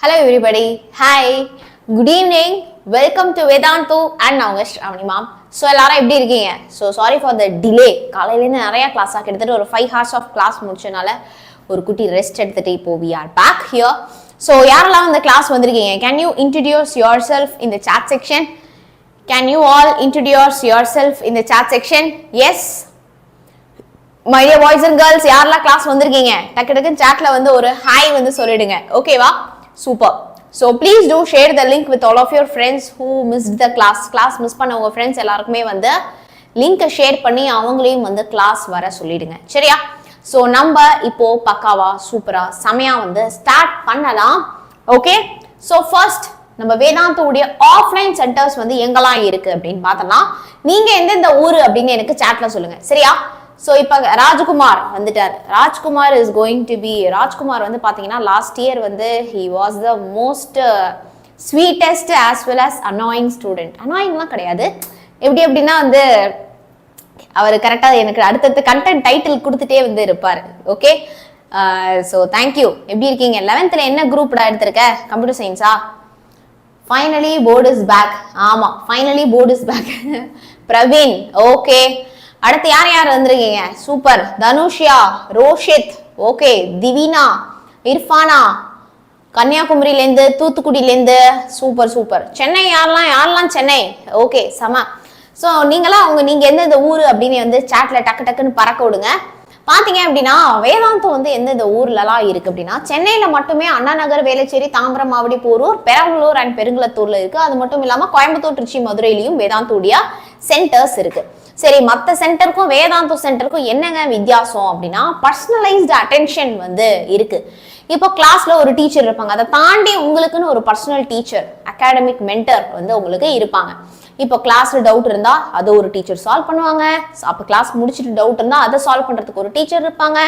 Hello everybody. Hi. Good evening. Welcome to Vedantu and now Shravanee ma'am. So எல்லாரும் எப்படி இருக்கீங்க? So sorry for the delay. காலையில இருந்து நிறைய கிளாஸ் கிட்டத்தட்ட ஒரு 5 hours of class முடிச்சனால ஒரு குட்டி ரெஸ்ட் எடுத்துட்டு இப்போ we are back here. So யாரெல்லாம் இந்த கிளாஸ் வந்திருக்கீங்க? Can you introduce yourself in the chat section? Can you all introduce yourself in the chat section? Yes. My dear boys and girls, யாரெல்லாம் class வந்திருக்கீங்க? டக்கு டக்குன்னு chatல வந்து ஒரு ஹாய் வந்து சொல்லிடுங்க. ஓகேவா? Super. So please do share the link with all of your friends who missed the class. Class miss பண்ண உங்க friends எல்லாருக்குமே வந்து லிங்க் ஷேர் பண்ணி அவங்களையும் வந்து கிளாஸ் வர சொல்லிடுங்க. சரியா? So நம்ம இப்போ பக்காவா சூப்பரா செமையா வந்து ஸ்டார்ட் பண்ணலாம். ஓகே? So first நம்ம வேதாந்து உடைய ஆஃப்லைன் சென்டர்ஸ் வந்து எங்கெல்லாம் இருக்கு அப்படின்னு பார்த்தலாம். நீங்க எந்தெந்த ஊரு அப்படின்னு எனக்கு சாட்ல சொல்லுங்க. சரியா? So இப்ப ராஜ்குமார் வந்துட்டார். Rajkumar is going to be Rajkumar வந்து பாத்தீங்கன்னா லாஸ்ட் இயர் வந்து he was the most sweetest as well as annoying student. annoyingலாம் கிடையாது. எப்படி எப்படின்னா வந்து அவர் கரெக்டா எனக்கு அடுத்தடுத்து கண்டென்ட் டைட்டில் கொடுத்துட்டே வந்து இருப்பாரு. Okay, so thank you. எப்படி இருக்கீங்க? 11th என்ன குரூப்டா எடுத்திருக்க? கம்ப்யூட்டர் சயின்ஸா? Finally board is back. ஆமா, finally board is back. Praveen, okay. அடுத்து யார் யார் வந்திருக்கீங்க? சூப்பர். தனுஷ்யா, ரோஷித், ஓகே. திவினா, இர்ஃபானா, கன்னியாகுமரியிலேருந்து, தூத்துக்குடியிலேருந்து, சூப்பர் சூப்பர். சென்னை யாரெல்லாம் சென்னை? ஓகே, சம. ஸோ நீங்க எந்தெந்த ஊர் அப்படின்னு வந்து சாட்ல டக்கு டக்குன்னு பறக்க விடுங்க. பாத்தீங்க அப்படின்னா வேதாந்தம் வந்து எந்தெந்த ஊர்லலாம் இருக்கு அப்படின்னா சென்னையில மட்டுமே அண்ணா நகர், வேளச்சேரி, தாம்பரம், மாவடி, போரூர், பெரம்பலூர் அண்ட் பெருங்குளத்தூர்ல இருக்கு. அது மட்டும் இல்லாம கோயம்புத்தூர், திருச்சி, மதுரையிலையும் வேதாந்துடைய சென்டர்ஸ் இருக்கு. சரி, மற்ற சென்டருக்கும் வேதாந்து சென்டருக்கும் என்னங்க வித்தியாசம் அப்படின்னா பர்சனலைஸ்டு அட்டென்ஷன் வந்து இருக்கு. இப்போ கிளாஸ்ல ஒரு டீச்சர் இருப்பாங்க, அதை தாண்டி உங்களுக்குன்னு ஒரு பர்சனல் டீச்சர், அகாடமிக் மென்டர் வந்து உங்களுக்கு இருப்பாங்க. இப்போ கிளாஸ்ல டவுட் இருந்தா அதை ஒரு டீச்சர் சால்வ் பண்ணுவாங்க. அப்போ கிளாஸ் முடிச்சுட்டு டவுட் இருந்தா அதை சால்வ் பண்றதுக்கு ஒரு டீச்சர் இருப்பாங்க.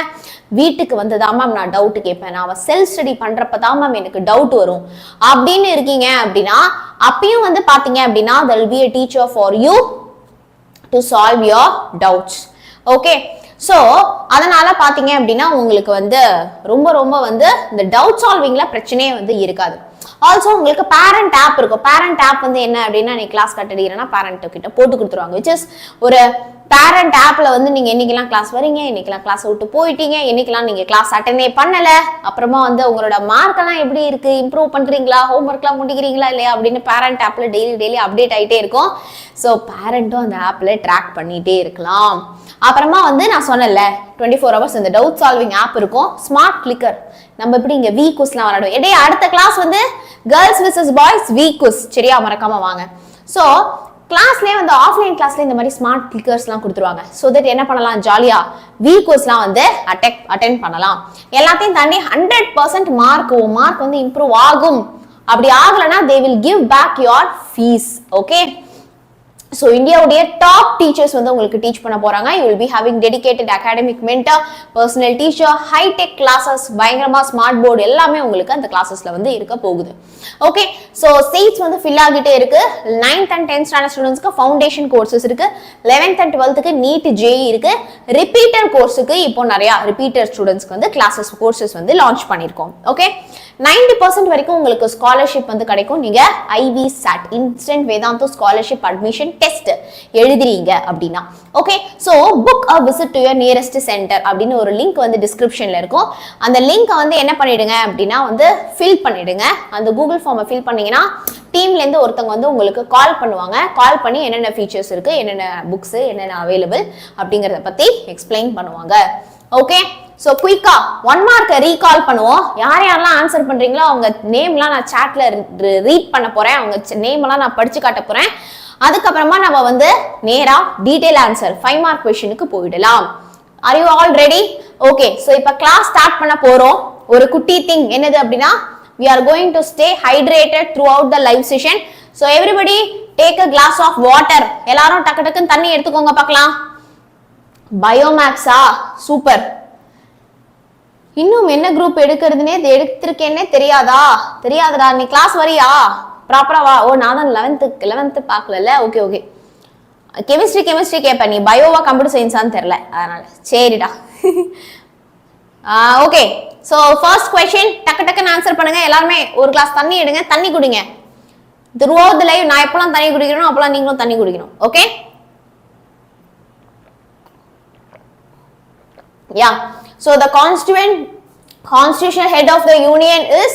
வீட்டுக்கு வந்துதான் மேம் நான் டவுட் கேட்பேன், நான் செல்ஃப் ஸ்டடி பண்றப்பதான் மேம் எனக்கு டவுட் வரும் அப்படின்னு இருக்கீங்க அப்படின்னா அப்பயும் வந்து பாத்தீங்க அப்படின்னா there will be a teacher for you to solve your doubts. Okay, so அதனால பாத்தீங்க அப்படின்னா உங்களுக்கு வந்து ரொம்ப ரொம்ப வந்து இந்த டவுட் சால்விங்ல பிரச்சனையே வந்து இருக்காது. ஆல்சோ உங்களுக்கு பேரண்ட் ஆப் இருக்கும். பேரண்ட் ஆப் வந்து என்ன அப்படின்னா நீ கிளாஸ் கட்டடிக்கிறேன்னா பேரண்ட் கிட்ட போட்டு கொடுத்துருவாங்க. விச் இஸ் ஒரு பேரண்ட் ஆப்ல வந்து நீங்க என்னைக்கெல்லாம் கிளாஸ் வரீங்க, என்னைக்கெல்லாம் கிளாஸ் விட்டு போயிட்டீங்க, என்னைக்கெல்லாம் நீங்க கிளாஸ் அட்டெண்டே பண்ணல, அப்புறமா வந்து உங்களோட மார்க் எல்லாம் எப்படி இருக்கு, இம்ப்ரூவ் பண்றீங்களா, ஹோம்ஒர்க் எல்லாம் முடிக்கிறீங்களா இல்லையா அப்படின்னு பேரண்ட் ஆப்ல டெய்லி அப்டேட் ஆயிட்டே இருக்கும். ஸோ பேரண்ட்டும் அந்த ஆப்ல ட்ராக் பண்ணிட்டே இருக்கலாம். அப்புறமா வந்து நான் சொன்னல 24 hours இந்த டவுட் சால்விங் ஆப் இருக்கும். ஸ்மார்ட் கிளிக்கர் நம்ம எப்படி இங்க வீக்குஸ்லாம் விளையாடுவோம். இடையே அடுத்த கிளாஸ் வந்து கேர்ள்ஸ் விசஸ் பாய்ஸ் வீக்குஸ். சரியா? மறக்காம வாங்க. ஸோ கிளாஸ்லேயே வந்து ஆஃப்லைன் கிளாஸ்ல இந்த மாதிரி ஸ்மார்ட் கிளிக்கர்ஸ்லாம் கொடுத்துருவாங்க. ஸோ தட் என்ன பண்ணலாம், ஜாலியா வீக்குஸ்லாம் வந்து அட்டென்ட் பண்ணலாம். எல்லாத்தையும் தாண்டி 100% மார்க் வந்து இம்ப்ரூவ் ஆகும். அப்படி ஆகலைன்னா they will give back your fees. Okay, so இந்தியாவுடைய டாப் டீச்சர்ஸ் வந்து உங்களுக்கு டீச் பண்ண போறாங்க. You will be having dedicated academic mentor, personal teacher, hi tech classes, பயங்கரமா ஸ்மார்ட் போர்டு எல்லாமே உங்களுக்கு அந்த கிளாஸஸ்ல வந்து இருக்க போகுது. ஓகே, ஸோ சீட்ஸ் வந்து ஃபில் ஆகிட்டே இருக்கு. 9th and 10th ஸ்டாண்டர்ட் ஸ்டூடெண்ட்ஸ்க்கு ஃபவுண்டேஷன் கோர்சஸ் இருக்கு. 11th and 12th NEET JEE இருக்கு. ரிப்பீட்டர் கோர்ஸுக்கு இப்போ நிறைய ரிப்பீட்டர் ஸ்டூடெண்ட்ஸ்க்கு வந்து கிளாஸஸ் கோர்சஸ் வந்து லான்ச் பண்ணியிருக்கோம். ஓகே, 90% வரைக்கும் உங்களுக்கு ஸ்காலர்ஷிப் வந்து கிடைக்கும். நீங்க IVSAT instant Vedantu scholarship admission test எழுதுறீங்க அப்படின்னா. Okay, so book a visit to your nearest centre அப்படின்னு ஒரு லிங்க் வந்து டிஸ்கிரிப்ஷன்ல இருக்கும். அந்த லிங்கை வந்து என்ன பண்ணிடுங்க அப்படின்னா வந்து ஃபில் பண்ணிடுங்க. அந்த கூகுள் ஃபார்மை ஃபில் பண்ணீங்கன்னா டீம்ல இருந்து ஒருத்தவங்க வந்து உங்களுக்கு கால் பண்ணுவாங்க. கால் பண்ணி என்னென்ன ஃபீச்சர்ஸ் இருக்கு, என்னென்ன புக்ஸ், என்னென்ன அவைலபிள் அப்படிங்கறத பத்தி எக்ஸ்பிளைன் பண்ணுவாங்க. ஓகே, ஸோ குயிக்கா 1 மார்க் ரீகால் பண்ணுவோம். யாரெல்லாம் ஆன்சர் பண்றீங்களோ அவங்க நேம்லாம் நான் சாட்ல ரீட் பண்ண போறேன். அவங்க நேம் எல்லாம் நான் படிச்சு காட்ட போறேன். அதுக்கப்புறமா நம்ம வந்து நேரா டீடைல் ஆன்சர் 5 மார்க் கொஸ்டினுக்கு போயிடலாம். Are you all ready? Okay, so இப்போ கிளாஸ் ஸ்டார்ட் பண்ண போறோம். ஒரு குட்டி திங் என்னது அப்படின்னா we are going to stay hydrated throughout the live session. So everybody take a glass of water. எல்லாரும் டக்கு டக்குன்னு தண்ணி எடுத்துக்கோங்க பார்க்கலாம். பயோமேக்ஸா? சூப்பர். இன்னும் என்ன குரூப் எடுக்கிறதுனே எடுத்திருக்கேன்னே தெரியாதடா. நீ கிளாஸ் வரியா? ப்ராப்பரா வா. ஓ, நான் தான் 11th பார்க்கல. ஓகே ஓகே, கெமிஸ்ட்ரி கேட்பேன். நீ பயோவா கம்ப்யூட்டர் சயின்ஸான்னு தெரியல, அதனால சரிடா. ஓகே சோ ஃபர்ஸ்ட் क्वेश्चन டக்கு டக்குன்னு ஆன்சர் பண்ணுங்க. எல்லாரும் ஒரு கிளாஸ் தண்ணி எடுங்க, தண்ணி குடிங்க. throughout the live நான் எப்பலாம் தண்ணி குடிக்கிறேனோ அப்பலாம் நீங்களும் தண்ணி குடிக்கணும். Okay yeah so the constitutional head of the union is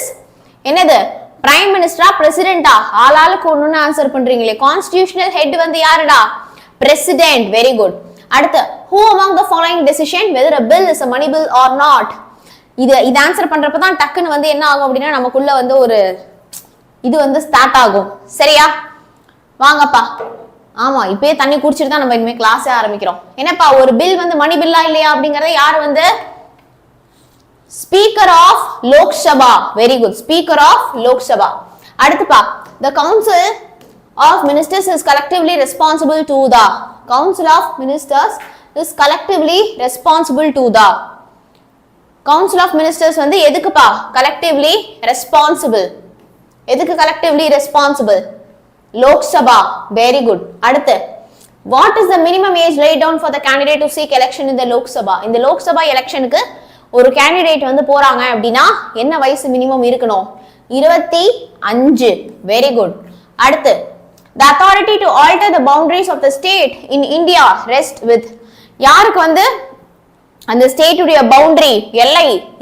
என்னது prime minister president ஆளாளுக்கு ஒண்ணுன்னு ஆன்சர் பண்றீங்களே. constitutional head வந்து யாருடா president. very good. அடுத்து who among the following decision whether a bill is a money bill or not. இது answer பண்றப்ப தான் டக்குன்னு வந்து என்ன ஆகும் அப்படின்னா நமக்குள்ள வந்து ஒரு இது வந்து ஸ்டார்ட் ஆகும். சரியா வாங்கப்பா. ஆமா இப்பயே தண்ணி குடிச்சிட்டு தான் நம்ம இனிமே கிளாஸே ஆரம்பிக்கிறோம். என்னப்பா ஒரு பில் வந்து மணி பில்லா இல்லையா அப்படிங்கறத யார் வந்து speaker of Lok Sabha. Very good speaker of Lok Sabha. அடுத்துப்பா the council of ministers is collectively responsible to the council of ministers is collectively responsible to the council of ministers வந்து எதுக்குப்பா collectively responsible. எதுக்கு collectively responsible? Lok Sabha. very good. அடுத்து what is the minimum age laid down for the candidate to seek election in the Lok Sabha. இந்த லோக் சபா எலெக்ஷனுக்கு ஒரு candidate வந்து போறாங்க அப்படினா என்ன வயசு மினிமம் இருக்கணும்? 25. very good. அடுத்து the authority to alter the boundaries of the state in India rest with யாருக்கு வந்து அந்த ஸ்டேட் உடைய பவுண்டரி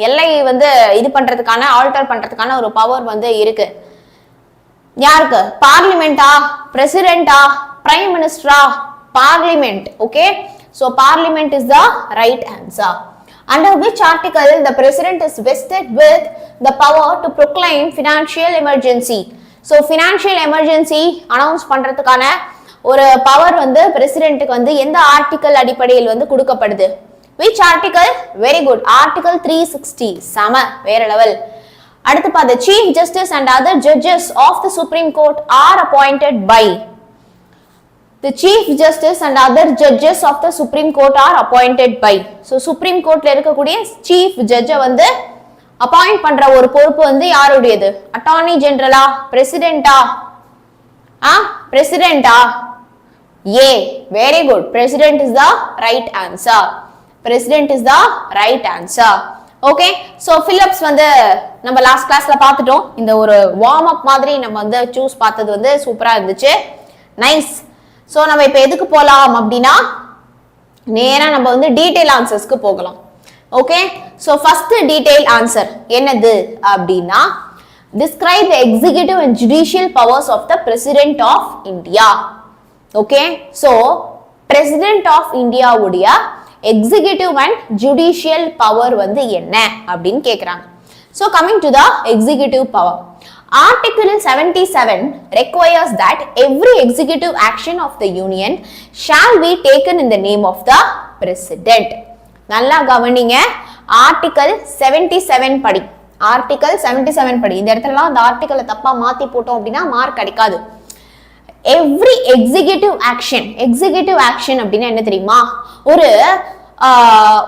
எல்லை வந்து இது பண்றதுக்கான ஆல்டர் பண்றதுக்கான ஒரு பவர் வந்து இருக்கு. யாருக்கு? பார்லிமெண்டா, பிரசிடென்டா, பிரைம் மினிஸ்டரா? Parliament. Okay so parliament is the right answer. Under which article the president is vested with the power to proclaim financial emergency. so financial emergency announce பண்றதுக்கான ஒரு பவர் வந்து பிரசிடென்ட்க்கு வந்து எந்த ஆர்டிகல் அடிப்படையில் வந்து கொடுக்கப்படுது? which article? very good article 360. சம வேற லெவல். அடுத்து பா the chief justice and other judges of the supreme court are appointed by. the chief justice and other judges of the supreme court are appointed by. so supreme courtல இருக்கக்கூடிய chief judge வந்து appoint பண்ற ஒரு பொறுப்பு வந்து யாருடையது? Attorney ஜெனரலா, பிரசிடென்ட்டா? பிரசிடென்ட்டா? ஏ. very good president is the right answer. president is the right answer. okay so Phillips வந்து நம்ம லாஸ்ட் கிளாஸ்ல பார்த்துட்டோம். இந்த ஒரு வார்ம் அப் மாதிரி நம்ம வந்து சூஸ் பார்த்தது வந்து சூப்பரா இருந்துச்சு. நைஸ். சோ நம்ம இப்போ எதுக்கு போலாம் அப்படினா நேரா நம்ம வந்து டீடைல் ஆன்சர்ஸ்க்கு போகலாம். Okay so first detail answer என்னது அப்படினா describe the executive and judicial powers of the president of India. okay so president of India உடைய executive and judicial power வந்து என்ன அப்படினு கேக்குறாங்க. so coming to the executive power, article 77 requires that every executive action of the union shall be taken in the name of the president. நல்லா கவனிங்க. article 77 படி. article 77 படி. இந்த இடத்துலலாம் அந்த ஆர்டிகலை தப்பா மாத்தி போட்டோம் அப்படினா மார்க் கிடைக்காது. every executive action அப்படினா என்ன தெரியுமா?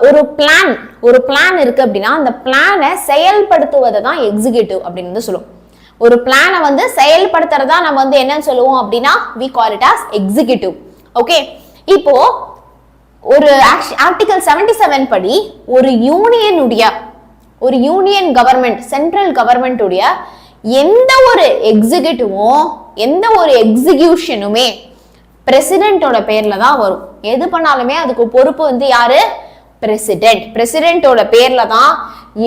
ஒரு பிளான் இருக்கு அப்படினா அந்த பிளானை செயல்படுத்துவதை தான் எக்ஸிகியூட்டிவ் அப்படின்னு சொல்லுவோம். ஒரு பிளானை வந்து செயல்படுத்துறதா நம்ம வந்து என்ன சொல்லுவோம் அப்படினா we call it as executive. Okay இப்போ ஒரு ஆர்டிகல் 77 படி ஒரு யூனியன் கவர்மெண்ட், சென்ட்ரல் கவர்மெண்ட் உடைய எந்த ஒரு எக்ஸிகியூட்டிவும் எந்த ஒரு எக்ஸிகியூஷனுமே பிரசிடென்ட்டோட பேர்ல தான் வரும். எது பண்ணாலுமே அதுக்கு பொறுப்பு வந்து யாரு? பிரசிடென்ட். பிரசிடென்ட்டோட பேர்ல தான்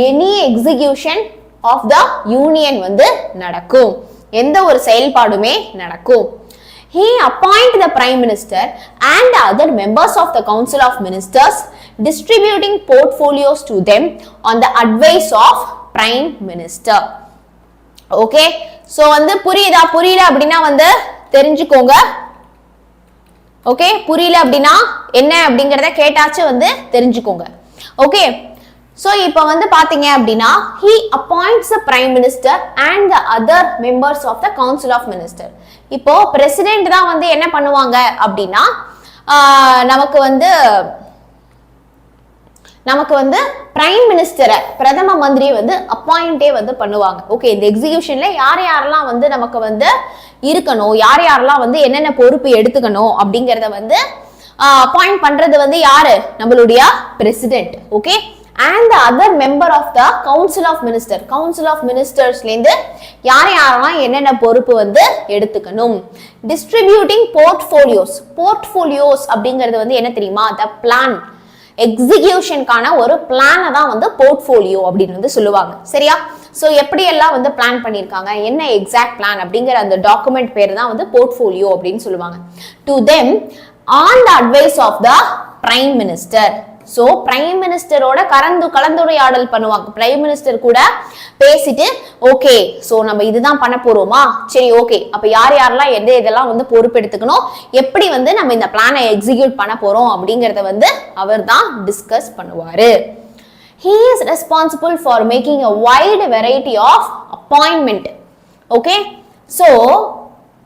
any execution of the union வந்து நடக்கும். எந்த ஒரு செயல்பாடுமே நடக்கும். He appoint the prime minister and other members of the council of ministers, distributing portfolios to them on the advice of prime minister. Okay so வந்து புரியல அப்படினா வந்து தெரிஞ்சுக்கோங்க. ஓகே புரியல அப்படினா என்ன அப்படிங்கறத கேட்டாச்சு வந்து தெரிஞ்சுக்கோங்க. ஓகே so இப்போ வந்து பாத்தீங்க அப்படினா he appoints the prime minister and the other members of the council of minister. இப்போ பிரசிடென்ட் தான் வந்து என்ன பண்ணுவாங்க அப்படினா நமக்கு வந்து பிரைம் மினிஸ்டரை, பிரதம மந்திரியை வந்து அப்பாயிண்டே வந்து பண்ணுவாங்க. ஓகே இந்த எக்ஸிகியூஷன்ல யாரெல்லாம் வந்து நமக்கு வந்து இருக்கணும், யாரெல்லாம் வந்து என்னென்ன பொறுப்பு எடுத்துக்கணும் அப்படிங்கறத வந்து அப்பாயிண்ட் பண்றது வந்து யாரு? நம்மளுடைய president. Okay and the other member of the council of minister. council of ministers லேந்து யாரெல்லாம் என்னென்ன பொறுப்பு வந்து எடுத்துக்கணும். distributing portfolios அப்படிங்கிறது வந்து என்ன தெரியுமா, the plan எக்ஸிகியூஷனுக்கான ஒரு பிளானை தான் வந்து போர்ட்ஃபோலியோ அப்படின்னு வந்து சொல்லுவாங்க. சரியா? ஸோ எப்படி எல்லாம் வந்து பிளான் பண்ணியிருக்காங்க, என்ன எக்ஸாக்ட் பிளான் அப்படிங்கிற அந்த டாக்குமெண்ட் பேர் தான் வந்து போர்ட்ஃபோலியோ அப்படின்னு சொல்லுவாங்க. To them on the advice of the prime minister. So prime மினிஸ்டரோட கலந்துரையாடல் பண்ணுவாங்க. பிரைம் மினிஸ்டர் கூட பேசிட்டு ஓகே ஸோ நம்ம இதுதான் பண்ண போறோமா, சரி ஓகே அப்ப யாரெல்லாம் இதெல்லாம் வந்து பொறுப்பெடுத்துக்கணும், எப்படி வந்து நம்ம இந்த பிளானை எக்ஸிக்யூட் பண்ண போறோம் அப்படிங்கறத வந்து அவர் தான் டிஸ்கஸ் பண்ணுவாரு. He is responsible for making a wide variety of appointment. Okay, so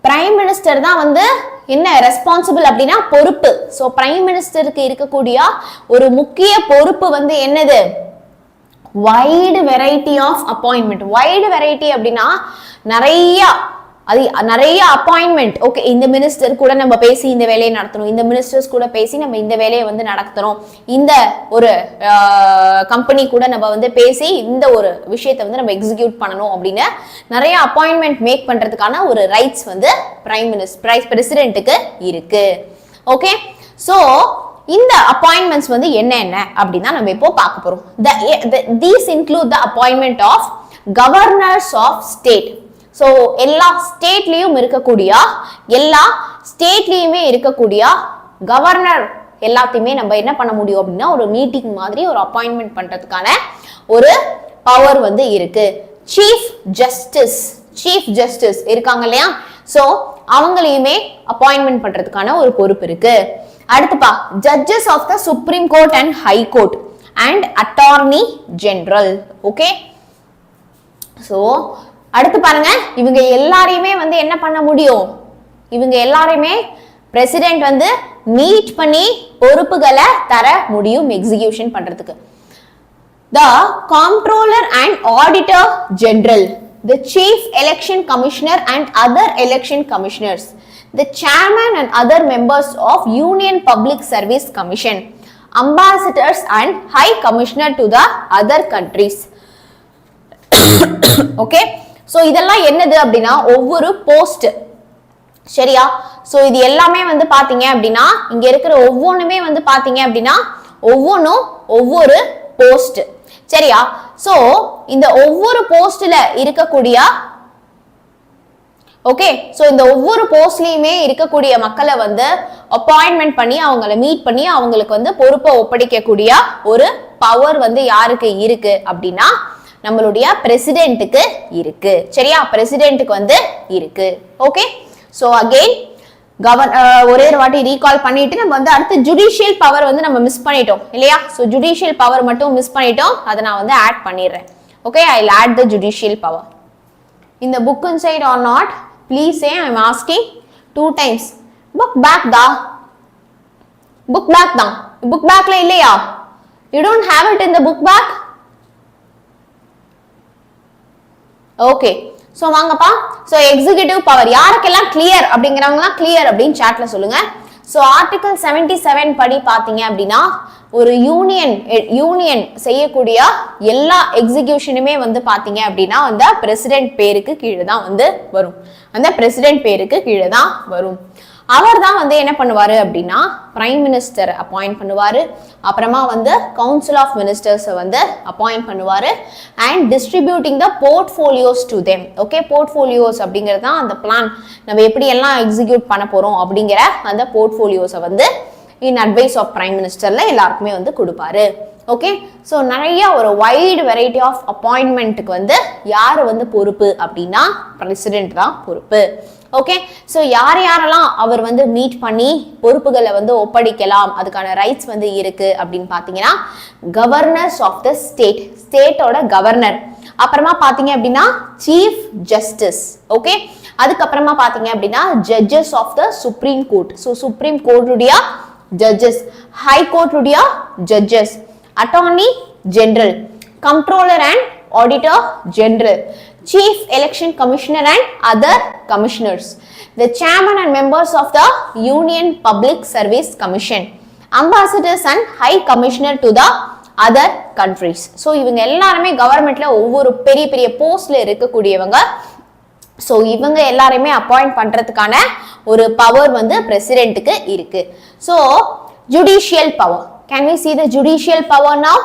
prime minister தான் வந்து என்ன ரெஸ்பான்சிபிள் அப்படின்னா பொறுப்பு. ஸோ பிரைம் மினிஸ்டருக்கு இருக்கக்கூடிய ஒரு முக்கிய பொறுப்பு வந்து என்னது, wide variety of appointment. Wide variety அப்படின்னா நிறைய அப்பாயின்மெண்ட். ஓகே, இந்த மினிஸ்டர் கூட நம்ம பேசி இந்த வேலையை நடத்தணும், இந்த மினிஸ்டர்ஸ் கூட பேசி நம்ம இந்த வேலையை வந்து நடத்தணும், இந்த ஒரு கம்பெனி கூட நம்ம வந்து பேசி இந்த ஒரு விஷயத்தை வந்து நம்ம எக்ஸிக்யூட் பண்ணணும் அப்படின்னு நிறைய அப்பாயின்மெண்ட் மேக் பண்றதுக்கான ஒரு ரைட்ஸ் வந்து பிரசிடென்ட்டுக்கு இருக்கு. ஓகே, ஸோ இந்த அப்பாயின்மெண்ட்ஸ் வந்து என்ன அப்படின்னா நம்ம இப்போ பார்க்க போறோம். These include the appointment of governors of state. So எல்லா ஸ்டேட்லயுமே இருக்கக்கூடிய கவர்னர் எல்லாத்தையுமே நம்ம என்ன பண்ண முடியும் அப்படின்னா ஒரு மீட்டிங் மாதிரி ஒரு அப்பாயின்மெண்ட் பண்றதுக்கான ஒரு பவர் வந்து இருக்கு. சீஃப் ஜஸ்டிஸ் இருக்காங்க இல்லையா, ஸோ அவங்களையுமே அப்பாயின்மெண்ட் பண்றதுக்கான ஒரு பொறுப்பு இருக்கு. அடுத்துப்பா judges of the supreme court and high court and attorney general. Okay, so அடுத்து பாருங்க, இவங்க எல்லாரையுமே வந்து என்ன பண்ண முடியும், இவங்க எல்லாரையுமே பிரசிடென்ட் வந்து மீட் பண்ணி பொறுப்புகளை தர முடியும் எக்ஸிகியூஷன் பண்றதுக்கு. The comptroller and auditor general, the chief election commissioner and other election commissioners, the chairman and other members of Union Public Service Commission, ambassadors and high commissioner to the other countries. Okay, so இதெல்லாம் என்னது அப்படின்னா ஒவ்வொரு post. சரியா? So இது எல்லாமே வந்து பாத்தீங்க அப்படின்னா இங்க இருக்கிற ஒவ்வொன்றுமே வந்து பாத்தீங்க அப்படின்னா ஒவ்வொரு போஸ்ட். சரியா? சோ இந்த ஒவ்வொரு போஸ்ட்ல இருக்கக்கூடிய ஓகே, சோ இந்த ஒவ்வொரு போஸ்ட்லயுமே இருக்கக்கூடிய மக்களை வந்து அப்பாயின்மெண்ட் பண்ணி அவங்களை மீட் பண்ணி அவங்களுக்கு வந்து பொறுப்பை ஒப்படைக்கக்கூடிய ஒரு பவர் வந்து யாருக்கு இருக்கு அப்படின்னா நம்மளுடைய பிரசிடென்ட்டுக்கு இருக்கு. சரியா? பிரசிடென்ட்டுக்கு வந்து இருக்கு. ஓகே, சோ அகைன் ஒரே ஒரு வாட்டி ரீகால் பண்ணிட்டு நம்ம வந்து அடுத்து ஜுடிஷியல் பவர் வந்து நம்ம மிஸ் பண்ணிட்டோம் இல்லையா? சோ ஜுடிஷியல் பவர் மட்டும் மிஸ் பண்ணிட்டோம், அதை நான் வந்து ஆட் பண்ணிடுறேன். Okay, I will add the judicial power. இந்த book inside or not, please say I am asking 2 times. Book back தான், புக் பேக்ல இல்லையா? You don't have it in the book back. Okay, so வாங்கப்பா. So executive power யாருக்கெல்லாம் clear அப்படிங்கறவங்கலாம் clear அப்படின்னு சாட்ல சொல்லுங்க. சோ ஆர்டிகல் 77 படி பாத்தீங்க அப்படின்னா ஒரு யூனியன் செய்யக்கூடிய எல்லா எக்ஸிகியூஷனுமே வந்து பாத்தீங்க அப்படின்னா அந்த பிரசிடென்ட் பேருக்கு கீழே தான் வந்து வரும். அவர் தான் வந்து என்ன பண்ணுவாரு அப்படின்னா பிரைம் மினிஸ்டர் அப்பாயிண்ட் பண்ணுவாரு, அப்புறமா வந்து கவுன்சில் ஆஃப் மினிஸ்டர்ஸ் வந்து அப்பாயிண்ட் பண்ணுவாரு and distributing the portfolios to them. Okay, portfolios அப்படிங்கிறது தான் அந்த பிளான் நம்ம எப்படி எல்லாம் எக்ஸிக்யூட் பண்ண போறோம் அப்படிங்கிற அந்த போர்ட்ஃபோலியோஸை வந்து இன் அட்வைஸ் ஆஃப் பிரைம் மினிஸ்டர்ல எல்லாருக்குமே வந்து கொடுப்பாரு. ஓகே, ஸோ நிறைய ஒரு வைடு வெரைட்டி ஆஃப் அப்பாயின்மெண்ட்டுக்கு வந்து யார் வந்து பொறுப்பு அப்படின்னா பிரசிடென்ட் தான் பொறுப்பு. ஓகே, ஸோ யாரெல்லாம் அவர் வந்து மீட் பண்ணி பொறுப்புகளை வந்து ஒப்படைக்கலாம், அதுக்கான ரைட்ஸ் வந்து இருக்கு அப்படின்னு பார்த்தீங்கன்னா கவர்னர்ஸ் ஆஃப் த ஸ்டேட்டோட கவர்னர், அப்புறமா பார்த்தீங்க அப்படின்னா சீஃப் ஜஸ்டிஸ். ஓகே, அதுக்கப்புறமா பார்த்தீங்க அப்படின்னா judges of the supreme court. So supreme கோர்ட்டுடைய ஜட்ஜஸ், ஹை கோர்ட்டுடைய judges, attorney general, comptroller and auditor general, Chief Election Commissioner and other commissioners, the chairman and members of the Union Public Service Commission, ambassadors and high commissioner to the other countries. So இவங்க எல்லாருமே கவர்மெண்ட்ல ஒவ்வொரு பெரிய பெரிய போஸ்ட்ல இருக்கக்கூடியவங்க. So இவங்க எல்லாரையுமே அப்பாயிண்ட் பண்றதுக்கான ஒரு பவர் வந்து பிரசிடென்ட்டுக்கு இருக்கு. So judicial power. Can we see the judicial power now?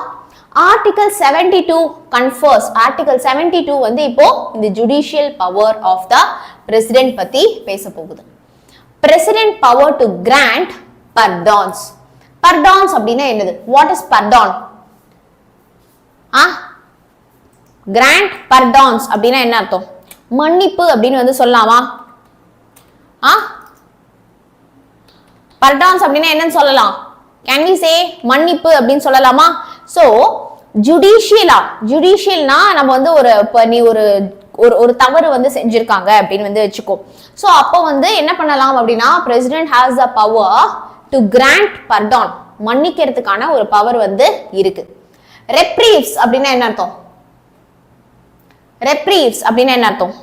Article 72 confers. Article 72 வந்து இப்போ இந்த judicial power of the president பத்தி பேச போகுது. President power to grant pardons. Pardons அப்படின்னா என்னது? What is pardon? Grant pardons அப்படின்னா என்ன அர்த்தம்? மன்னிப்பு அப்படின்னு வந்து சொல்லலாமா? Pardons அப்படின்னா என்னன்னு சொல்லலாம்? Can we say மன்னிப்பு அப்படின்னு சொல்லலாமா? So ஜுடிஷியல்னா நம்ம வந்து நீ ஒரு தவறு வந்து செஞ்சிருக்காங்க அப்படின்னு வந்து வச்சுக்கோ. ஸோ அப்போ வந்து என்ன பண்ணலாம் அப்படின்னா president has the power to grant pardon, மன்னிக்கிறதுக்கான ஒரு பவர் வந்து இருக்கு. ரெப்ரீவ்ஸ் அப்படின்னா என்ன அர்த்தம்? ரெப்ரீவ்ஸ் அப்படின்னா என்ன அர்த்தம்?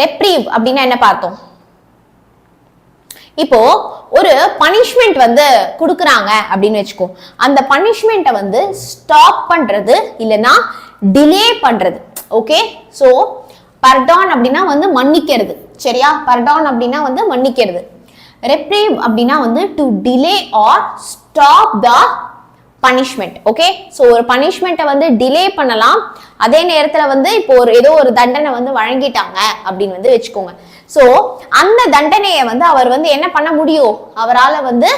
ரெப்ரீவ் அப்படின்னா என்ன பார்த்தோம்? இப்போ ஒரு பனிஷ்மெண்ட் வந்து கொடுக்குறாங்க அப்படின்னு வச்சுக்கோ. அந்த பனிஷ்மெண்ட்டை வந்து ஸ்டாப் பண்றது இல்லைன்னா டிலே பண்றது. ஓகே, ஸோ பர்டான் அப்படின்னா வந்து மன்னிக்கிறது. சரியா? பர்டான் அப்படின்னா வந்து மன்னிக்கிறது. ரெப்ரீவ் அப்படின்னா வந்து to delay R stop the punishment. Okay, so ஒரு பனிஷ்மெண்ட்டை வந்து டிலே பண்ணலாம், அதே நேரத்தில் வந்து இப்போ ஏதோ ஒரு தண்டனை வந்து வழங்கிட்டாங்க அப்படின்னு வந்து வச்சுக்கோங்க. ஸோ அந்த தண்டனையை வந்து அவர் வந்து என்ன பண்ண முடியும்? அவரால் வந்து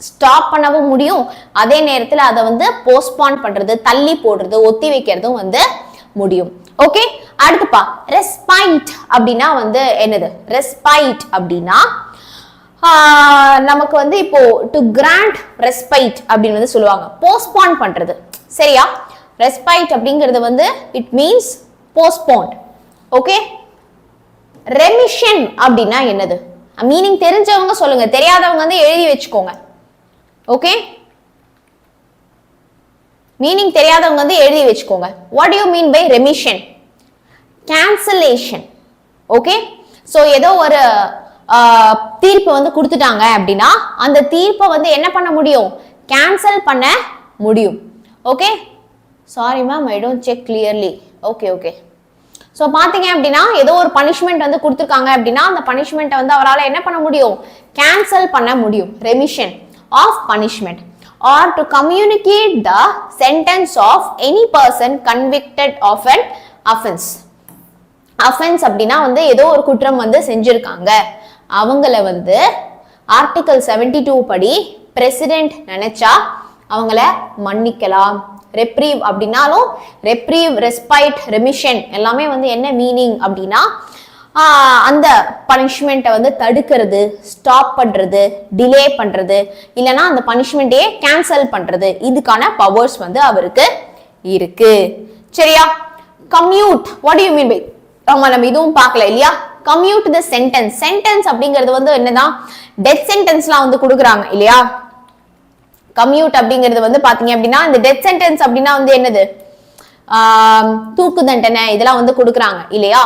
ஸ்டாப் பண்ணவும் முடியும், அதே நேரத்தில் அதை வந்து போஸ்ட்பான் பண்றது, தள்ளி போடுறது, ஒத்தி வைக்கிறதும் வந்து முடியும். ஓகே, அடுத்துப்பா ரெஸ்பைட் அப்படின்னா வந்து என்னது? ரெஸ்பைட் அப்படின்னா நமக்கு வந்து இப்போ டு கிராண்ட் ரெஸ்பைட் அப்படின்னு வந்து சொல்லுவாங்க, போஸ்ட்பான் பண்றது. சரியா? ரெஸ்பைட் அப்படிங்கிறது வந்து it means postpone. Okay, remission அப்படின்னா என்னது? மீனிங் தெரிஞ்சவங்க சொல்லுங்க, தெரியாதவங்க வந்து எழுதி வச்சுக்கோங்க. ஓகே, மீனிங் தெரியாதவங்க வந்து எழுதி வச்சுக்கோங்க. What do you mean by remission? Cancellation. Okay, so ஏதோ ஒரு தீர்ப்பு வந்து கொடுத்துட்டாங்க அப்படின்னா அந்த தீர்ப்பை வந்து என்ன பண்ண முடியும்? கேன்சல் பண்ண முடியும். Okay, sorry ma'am, I don't check clearly. Okay okay, so பார்த்தீங்க அப்படின்னா ஏதோ ஒரு பனிஷ்மெண்ட் வந்து கொடுத்துருக்காங்க அப்படின்னா அந்த பனிஷ்மெண்ட்டை வந்து அவரால் என்ன பண்ண முடியும்? கேன்சல் பண்ண முடியும். Remission of punishment or to communicate the sentence of any person convicted of an offence. Offence அப்படின்னா வந்து ஏதோ ஒரு குற்றம் வந்து செஞ்சிருக்காங்க, அவங்கள வந்து ஆர்டிகல் 72 படி பிரசிடென்ட் நினைச்சா அவங்கள மன்னிக்கலாம். ரெப்ரீவ் அப்படின்னாலும் ரெப்ரீவ், ரெஸ்பைட், ரெமிஷன் எல்லாமே வந்து என்ன மீனிங் அப்படின்னா அந்த பனிஷ்மெண்ட்டை வந்து தடுக்கிறது, ஸ்டாப் பண்றது, டிலே பண்றது, இல்லைன்னா அந்த பனிஷ்மெண்ட்டையே கேன்சல் பண்றது. இதுக்கான பவர்ஸ் வந்து அவருக்கு இருக்கு. சரியா? Commute, what do you mean by? நம்ம இதுவும் பார்க்கல இல்லையா? கம்யூட் தி சென்டென்ஸ். சென்டென்ஸ் அப்படிங்கிறது வந்து என்னதான்? டெத் சென்டென்ஸ்லாம் வந்து கொடுக்குறாங்க இல்லையா? கம்யூட் அப்படிங்கிறது வந்து பாத்தீங்க அப்படின்னா இந்த டெத் சென்டென்ஸ் அப்படின்னா வந்து என்னது? தூக்கு தண்டனை இதெல்லாம் வந்து கொடுக்குறாங்க இல்லையா?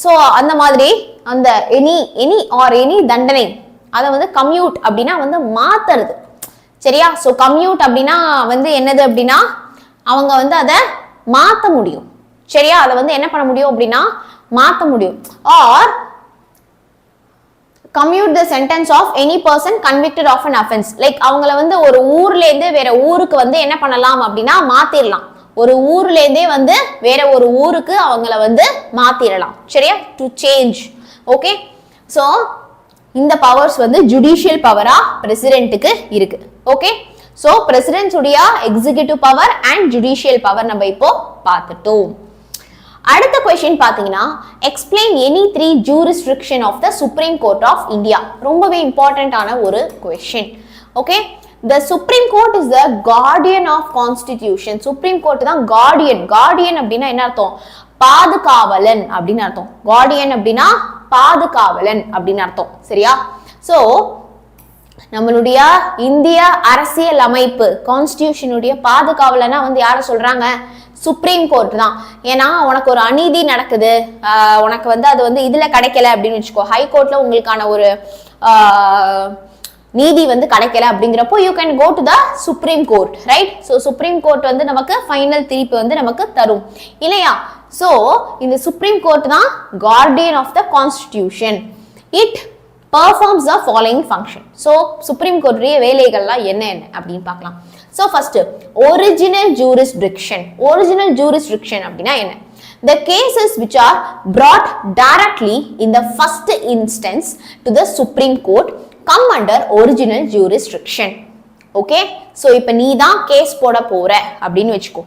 ஸோ அந்த மாதிரி அந்த எனி தண்டனை அதை வந்து கம்யூட் அப்படின்னா வந்து மாத்துறது. சரியா? ஸோ கம்யூட் அப்படின்னா வந்து என்னது அப்படின்னா அவங்க வந்து அதை மாற்ற முடியும். சரியா? அதை வந்து என்ன பண்ண முடியும் அப்படின்னா மாற்ற முடியும். Or commute the sentence of any person convicted of an offense. Like அவங்கள வந்து ஒரு ஊர்ல இருந்து வேற ஊருக்கு வந்து என்ன பண்ணலாம் அப்படின்னா மாத்திரலாம். ஒரு ஊர்ல இருந்தே வந்து வேற ஒரு ஊருக்கு அவங்கள வந்து மாத்திரலாம். சரியா? To change. ஓகே, ஸோ இந்த பவர்ஸ் வந்து ஜுடிஷியல் பவரா பிரசிடென்ட்டுக்கு இருக்கு. ஓகே, ஸோ பிரசிடென்ட்ஸ் உடைய executive power and judicial power நம்ம இப்போ பார்த்துட்டோம். அடுத்த क्वेश्चन பாத்தீங்கன்னா explain any three jurisdiction of the Supreme Court of India. ரொம்பவே இம்பார்ட்டன்ட்டான ஒரு question. Okay, the Supreme Court is the guardian of constitution. Supreme Court தான் guardian அப்படின்னா என்ன அர்த்தம்? பாதுகாவலன் அப்படின்னு அர்த்தம். guardian அப்படின்னா பாதுகாவலன் அப்படின்னு அர்த்தம். சரியா? சோ நம்மளுடைய இந்திய அரசியல் அமைப்பு கான்ஸ்டிடியூஷனுடைய பாதுகாவலனா வந்து யார சொல்றாங்க? சுப்ரீம் கோர்ட் தான். ஏன்னா உனக்கு ஒரு அநீதி நடக்குது, உனக்கு வந்து அது வந்து இதுல கிடைக்கல அப்படின்னு வச்சுக்கோ, ஹை கோர்ட்ல உங்களுக்கான ஒரு நீதி வந்து கிடைக்கல அப்படிங்கிறப்போ you can go to the supreme court, right? So supreme court வந்து நமக்கு ஃபைனல் தீர்ப்பு வந்து நமக்கு தரும் இல்லையா? ஸோ இந்த சுப்ரீம் கோர்ட் தான் guardian of the constitution. It performs the following function. So supreme கோர்ட்டுடைய வேலைகள்லாம் என்ன என்ன அப்படின்னு பார்க்கலாம். So first original jurisdiction. Original jurisdiction அப்படின்னா என்ன? The cases which are brought directly in the first instance to the Supreme Court come under original jurisdiction. Okay? So இப்போ நீ தான் கேஸ் போட போற அப்படின்னு வெச்சுக்கோ.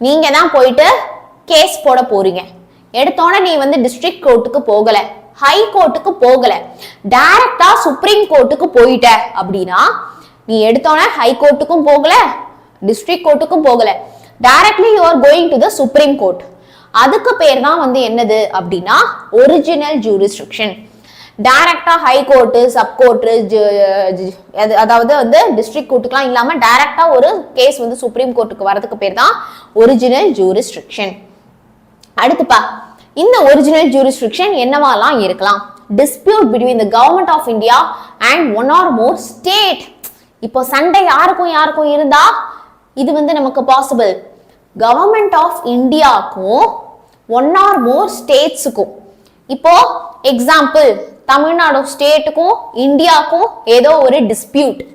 நீங்க தான் போயிட்டு கேஸ் போட போறீங்க. எடுத்தோட நீ வந்து டிஸ்ட்ரிக்ட் கோர்ட்டுக்கு போகல, ஹை கோர்ட்டுக்கு போகல, டைரக்டா சுப்ரீம் கோர்ட்டுக்கு போயிட்ட அப்படின்னா நீ எடுத்தோட ஹை கோர்ட்டுக்கும் போகல, டிஸ்ட்ரிக்ட் கோர்ட்டுக்கும் போகல, directly you are going to the supreme court. அதுக்கு பேர் தான் வந்து என்னது அப்படின்னா ஒரிஜினல் ஜூரிஸ்டிக்ஷன். டைரக்டா ஹை கோர்ட்டு, சப் கோர்ட்டு, அதாவது வந்து டிஸ்ட்ரிக்ட் கோர்ட்டுக்குலாம் இல்லாம டைரக்டா ஒரு கேஸ் வந்து சுப்ரீம் கோர்ட்டுக்கு வரதுக்கு பேர் தான் ஒரிஜினல் ஜூரிஸ்டிக்ஷன். அடுத்துப்பா, இந்த ஒரிஜினல் ஜூரிஸ்டிக்ஷன் என்னவாலாம் இருக்கலாம்? Dispute between the government of India and one or more state. இப்போ சண்டை யாருக்கும் யாருக்கும் இருந்தா இது வந்து நமக்கு பாசிபிள். கவர்மெண்ட் ஆஃப் இந்தியாவுக்கும் ஒன் ஆர் மோர் ஸ்டேட்ஸுக்கும். இப்போ எக்ஸாம்பிள் தமிழ்நாடு ஸ்டேட்டுக்கும் இந்தியாவுக்கும் ஏதோ ஒரு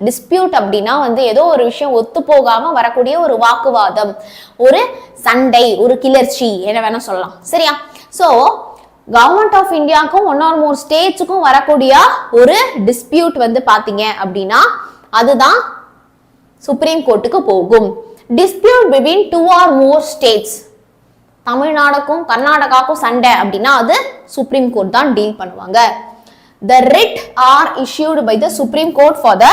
டிஸ்பியூட் அப்படின்னா வந்து ஏதோ ஒரு விஷயம் ஒத்து போகாம வரக்கூடிய ஒரு வாக்குவாதம், ஒரு சண்டை, ஒரு கிளர்ச்சி, என்ன வேணா சொல்லலாம். சரியா? சோ கவர்மெண்ட் ஆஃப் இந்தியாவுக்கும் ஒன் ஆர் மோர் ஸ்டேட்ஸுக்கும் வரக்கூடிய ஒரு டிஸ்பியூட் வந்து பாத்தீங்க அப்படின்னா அதுதான் சுப்ரீம் கோர்ட்டுக்கு போகும். Dispute between two or more states, தமிழ்நாடுக்கும் கர்நாடகாவுக்கும் சண்டை அப்படின்னா அது சுப்ரீம் கோர்ட் தான் டீல் பண்ணுவாங்க. The writ are issued by the Supreme Court for the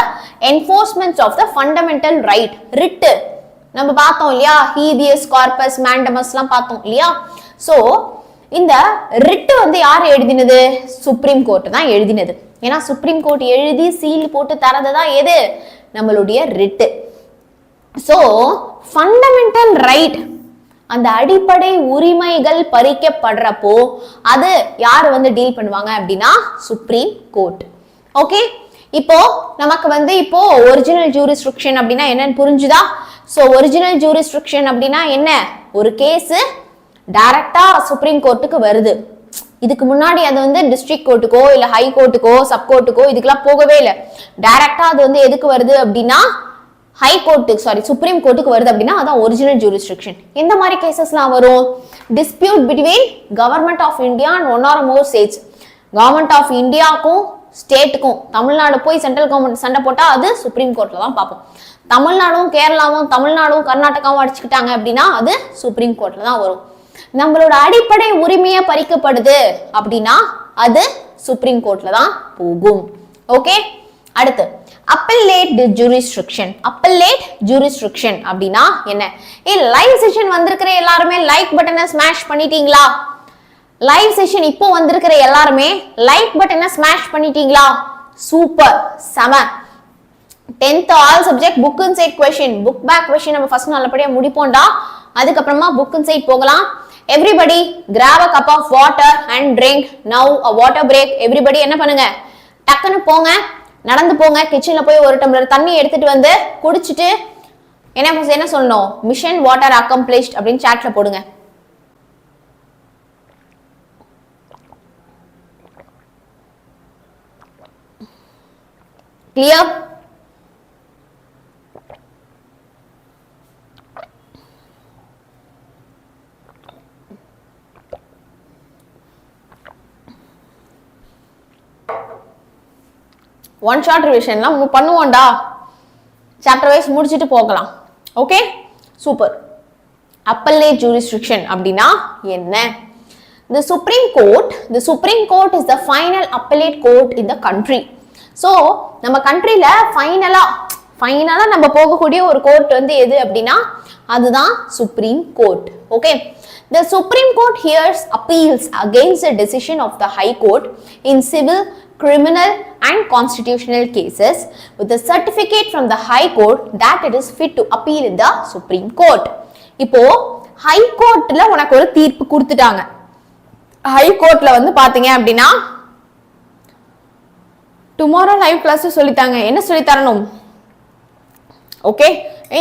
enforcement of the fundamental right. writ நம்ம பார்த்தோம் இல்லையா, ஹீபியஸ் கார்பஸ், மேண்டமஸ்லாம் பார்த்தோம் இல்லையா. சோ இந்த writ வந்து யார் எழுதினது? சுப்ரீம் கோர்ட் தான் எழுதினது. ஏன்னா சுப்ரீம் கோர்ட் எழுதி சீல் போட்டு தரது தான் எது? நம்மளுடைய writ. சோ ஃபண்டமெண்டல் ரைட், அந்த அடிப்படை உரிமைகள் பறிக்கப்படுறப்போ அது யார் வந்து டீல் பண்ணுவாங்க அப்படின்னா சுப்ரீம் கோர்ட். ஓகே, இப்போ நமக்கு வந்து இப்போ ஒரிஜினல் ஜூரிஸ்டிக்ஷன் அப்படின்னா என்னன்னு புரிஞ்சுதா? சோ ஒரிஜினல் ஜூரிஸ்டிக்ஷன் அப்படின்னா என்ன? ஒரு கேஸ் டைரக்டா சுப்ரீம் கோர்ட்டுக்கு வருது. இதுக்கு முன்னாடி அது வந்து டிஸ்ட்ரிக்ட் கோர்ட்டுக்கோ இல்ல ஹை கோர்ட்டுக்கோ சப் கோர்ட்டுக்கோ இதுக்கெல்லாம் போகவே இல்லை. டைரக்டா அது வந்து எதுக்கு வருது அப்படின்னா ஹை கோர்ட்டுக்கு, சாரி சுப்ரீம் கோர்ட்டுக்கு வருது அப்படின்னா அதான் ஒரிஜினல் ஜூரிஸ்டிக்ஷன். இந்த மாதிரி கேசஸ்லாம் வரும். Dispute between government of India and one or more states. Government of இந்தியாவுக்கும் ஸ்டேட்டுக்கும், தமிழ்நாடு போய் சென்ட்ரல் கவர்மெண்ட் சண்டை போட்டா அது சுப்ரீம் கோர்ட்ல தான் பார்ப்போம். தமிழ்நாடும் கேரளாவும் தமிழ்நாடும் கர்நாடகாவும் அடிச்சுக்கிட்டாங்க அப்படின்னா அது சுப்ரீம் கோர்ட்ல தான் வரும். நம்மளோட அடிப்படை உரிமையை பறிக்கப்படுது அப்படின்னா அது சுப்ரீம் கோர்ட்ல தான் போகும். ஓகே, அடுத்து appellate jurisdiction. appellate jurisdiction அப்படினா என்ன? லைவ் செஷன் வந்திருக்கிற எல்லாரும் லைக் பட்டனை ஸ்மாஷ் பண்ணிட்டீங்களா? லைவ் செஷன் இப்போ வந்திருக்கிற எல்லாரும் லைக் பட்டனை ஸ்மாஷ் பண்ணிட்டீங்களா? சூப்பர், செம. 10th all subject book inside question, book back question நம்ம ஃபர்ஸ்ட் நல்லபடியா முடிப்போம்டா. அதுக்கு அப்புறமா புக் இன்சைட் போகலாம். everybody grab a cup of water and drink now a water break. everybody என்ன பண்ணுங்க? டக்குன்னு போங்க, நடந்து போங்க, கிச்சன்ல போய் ஒரு டம்ளர் தண்ணி எடுத்துட்டு வந்து குடிச்சிட்டு என்ன சொல்லணும்? மிஷன் வாட்டர் அக்கம்ப்ளிஷ்ட் அப்படின்னு சாட்ல போடுங்க. கிளியர்? ஒன் ஷார்ட் ரிவிஷன்லாம் பண்ணுவோம்டா, சாப்டர் வைஸ் முடிச்சுட்டு போகலாம். Okay, super. appellate jurisdiction அப்படின்னா என்ன? The Supreme Court is the final appellate court in the country. So நம்ம கண்ட்ரில ஃபைனலா நம்ம போகக்கூடிய ஒரு கோர்ட் வந்து எது அப்படின்னா அதுதான் supreme court. Okay, the Supreme Court hears appeals against the decision of the High Court in civil, criminal and constitutional cases with a certificate from the High Court that it is fit to appeal in the Supreme Court. இப்போ high கோர்ட்ல உனக்கு ஒரு தீர்ப்பு கொடுத்துட்டாங்க. High கோர்ட்ல வந்து பாத்தீங்க அப்படின்னா டுமாரோ லைவ் கிளாஸ் சொல்லித்தாங்க. என்ன சொல்லி தரணும்? ஓகே,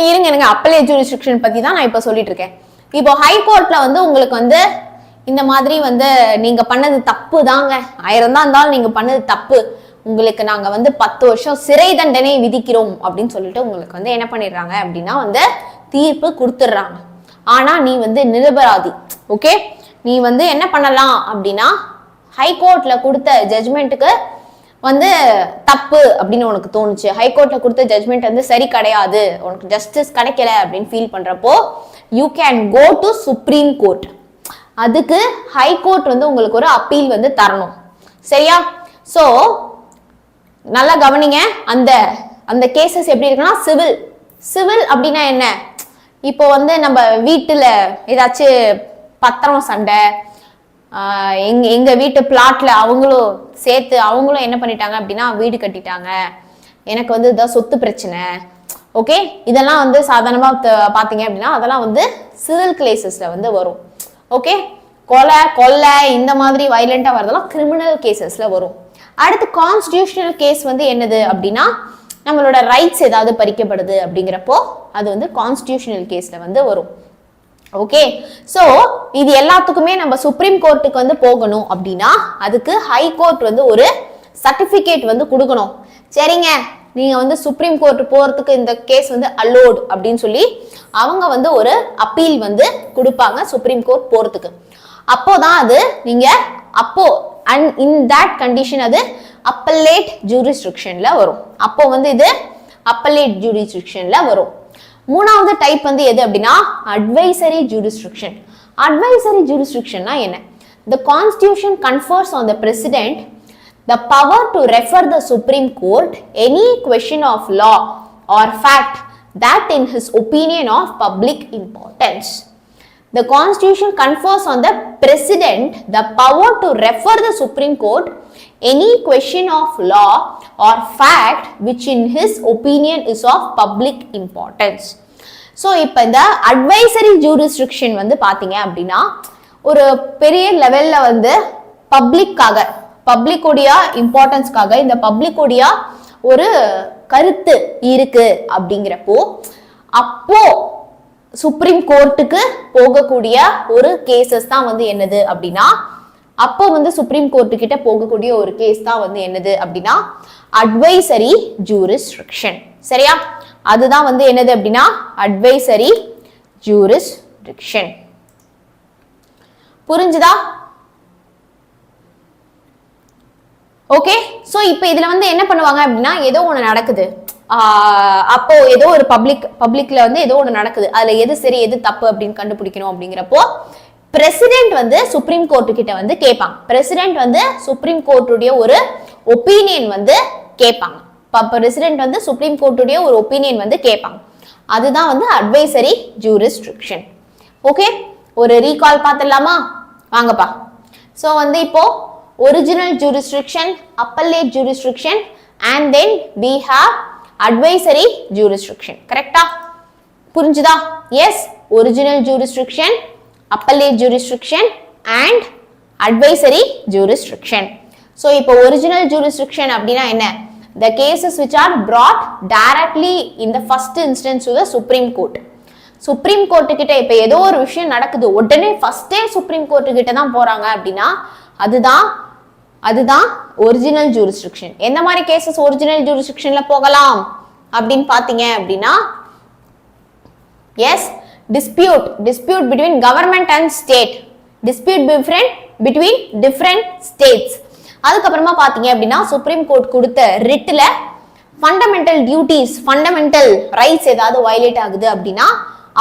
இருங்க எனக்கு அப்பலேட் ஜூரிஸ்டிக்ஷன் பத்தி தான் நான் இப்போ சொல்லிட்டு இருக்கேன். இப்போ ஹைகோர்ட்ல வந்து உங்களுக்கு வந்து இந்த மாதிரி வந்து நீங்க பண்ணது தப்பு தாங்க, 1000 தான் இருந்தாலும் நீங்க பண்ணது தப்பு, உங்களுக்கு நாங்க வந்து 10 வருஷம் சிறை தண்டனை விதிக்கிறோம் அப்படின்னு சொல்லிட்டு உங்களுக்கு வந்து என்ன பண்ணிடுறாங்க அப்படின்னா வந்து தீர்ப்பு கொடுத்துடுறாங்க. ஆனா நீ வந்து நிரபராதி. ஓகே, நீ வந்து என்ன பண்ணலாம் அப்படின்னா ஹைகோர்ட்ல கொடுத்த ஜட்ஜ்மெண்ட்டுக்கு வந்து தப்பு அப்படின்னு உனக்கு தோணுச்சு, ஹைகோர்ட்ல கொடுத்த ஜட்ஜ்மெண்ட் வந்து சரி கிடையாது, உனக்கு ஜஸ்டிஸ் கிடைக்கல அப்படின்னு ஃபீல் பண்றப்போ you can go to supreme court. அதுக்கு ஹைகோர்ட் வந்து உங்களுக்கு ஒரு அப்பீல் வந்து தரணும். சரியா? சோ நல்லா கவனிங்க. அந்த அந்த கேசஸ் எப்படி இருக்குன்னா சிவில். சிவில் அப்படின்னா என்ன? இப்போ வந்து நம்ம வீட்டுல ஏதாச்சும் பத்திரம் சண்டை, எங்க வீட்டு பிளாட்ல அவங்களும் சேர்த்து அவங்களும் என்ன பண்ணிட்டாங்க அப்படின்னா வீடு கட்டிட்டாங்க, எனக்கு வந்து இதான் சொத்து பிரச்சனை. ஓகே, இதெல்லாம் வந்து சாதாரணமா பாத்தீங்க அப்படின்னா அதெல்லாம் வந்து சிவில் கேசஸ்ல வந்து வரும். ஓகே, கொலை இந்த மாதிரி வயலண்டா வரதெல்லாம் கிரிமினல் கேசஸ்ல வரும். அடுத்து கான்ஸ்டிடியூஷனல் கேஸ் வந்து என்னது அப்படின்னா நம்மளோட ரைட்ஸ் ஏதாவது பறிக்கப்படுது அப்படிங்கிறப்போ அது வந்து கான்ஸ்டிடியூஷனல் கேஸ்ல வந்து வரும். ஓகே, சோ இது எல்லாத்துக்குமே நம்ம சுப்ரீம் கோர்ட்டுக்கு வந்து போகணும் அப்படின்னா அதுக்கு ஹை கோர்ட் வந்து ஒரு சர்டிபிகேட் வந்து கொடுக்கணும். சரிங்க, நீங்க வந்து சுப்ரீம் கோர்ட் போறதுக்கு இந்த கேஸ் வந்து அலோட் அப்படின்னு சொல்லி அவங்க வந்து ஒரு அப்பீல் வந்து கொடுப்பாங்க சுப்ரீம் கோர்ட் போறதுக்கு. அப்போதான் அது நீங்க அப்போ அண்ட் இன் தட் கண்டிஷன் அது அப்பலேட் ஜூரிஸ்டிக்ஷன்ல வரும். அப்போ வந்து இது அப்பலேட் ஜூரிஸ்டிக்ஷன்ல வரும். மூணாவது டைப் வந்து எது அப்படின்னா அட்வைசரி ஜூரிஸ்டிக்ஷன். அட்வைசரி ஜூரிஸ்டிக்ஷன்னா என்ன? The Constitution confers on the President the power to refer the Supreme Court any question of law or fact that in his opinion of public importance. The Constitution confers on the President the power to refer the Supreme Court any question of law or fact which in his opinion is of public importance. So இப்போ இந்த advisory jurisdiction வந்து பாத்தீங்க அப்படின்னா ஒரு பெரிய லெவல்ல வந்து பப்ளிக்கோடைய இம்பார்ட்டன்ஸ்க்காக இந்த பப்ளிக்கோடைய ஒரு கருத்து இருக்கு அப்படிங்கிறப்போ அப்போ சுப்ரீம் கோர்ட்டுக்கு போகக்கூடிய ஒரு கேசஸ் தான் வந்து என்னது அப்படின்னா அப்போ வந்து சுப்ரீம் கோர்ட்டு கிட்ட போகக்கூடிய ஒரு கேஸ் தான் வந்து என்னது அப்படின்னா அட்வைசரி ஜூரிஸ்டிக்ஷன். சரியா? அதுதான் வந்து என்னது அப்படின்னா அட்வைசரி ஜூரிஸ்டிக்ஷன். புரிஞ்சுதா? ஓகே, சோ இப்போ இதுல வந்து என்ன பண்ணுவாங்க அப்படின்னா ஏதோ ஒண்ணு நடக்குது, அப்போ ஏதோ ஒரு பப்ளிக்ல வந்து ஏதோ ஒண்ணு நடக்குது, அதுல எது சரி எது தப்பு அப்படின்னு கண்டுபிடிக்கணும். அப்படிங்கிறப்போ பிரசிடென்ட் வந்து சுப்ரீம் கோர்ட்டு கிட்ட வந்து கேட்பாங்க. பிரசிடென்ட் வந்து சுப்ரீம் கோர்ட்டுடைய ஒரு ஒப்பீனியன் வந்து கேட்பாங்க. பிரசிடென்ட் வந்து சுப்ரீம் கோர்ட்டுடைய ஒரு ஒப்பீனியன் வந்து கேட்பாங்க. அதுதான் வந்து அட்வைசரி ஜூரிஸ்டிக்ஷன். ஓகே, ஒரு ரீகால் பார்த்துடலாமா? வாங்கப்பா. சோ வந்து இப்போ original jurisdiction, appellate jurisdiction and then we have advisory jurisdiction. கரெக்டா? புரிஞ்சுதா? Yes, original jurisdiction, appellate jurisdiction and advisory jurisdiction. So இப்போ original jurisdiction அப்படினா என்ன? The cases which are brought directly in the first instance to the Supreme Court. Supreme Court கிட்ட இப்போ ஏதோ ஒரு விஷயம் நடக்குது, உடனே ஃபர்ஸ்டே Supreme Court கிட்ட தான் போறாங்க அப்படினா அதுதான் ஒரிஜினல் ஜூரிஸ்டிக்ஷன். எந்த மாதிரி கேசஸ் ஒரிஜினல் ஜூரிஸ்டிக்ஷன்ல போகலாம் அப்படின்னு பாத்தீங்க அப்படின்னா S, dispute between government and state, dispute between different states. அதுக்கப்புறமா பாத்தீங்க அப்படின்னா சுப்ரீம் கோர்ட் கொடுத்த ரிட்ல ஃபண்டமெண்டல் டியூட்டிஸ், ஃபண்டமெண்டல் ரைட்ஸ் ஏதாவது வயலேட் ஆகுது அப்படின்னா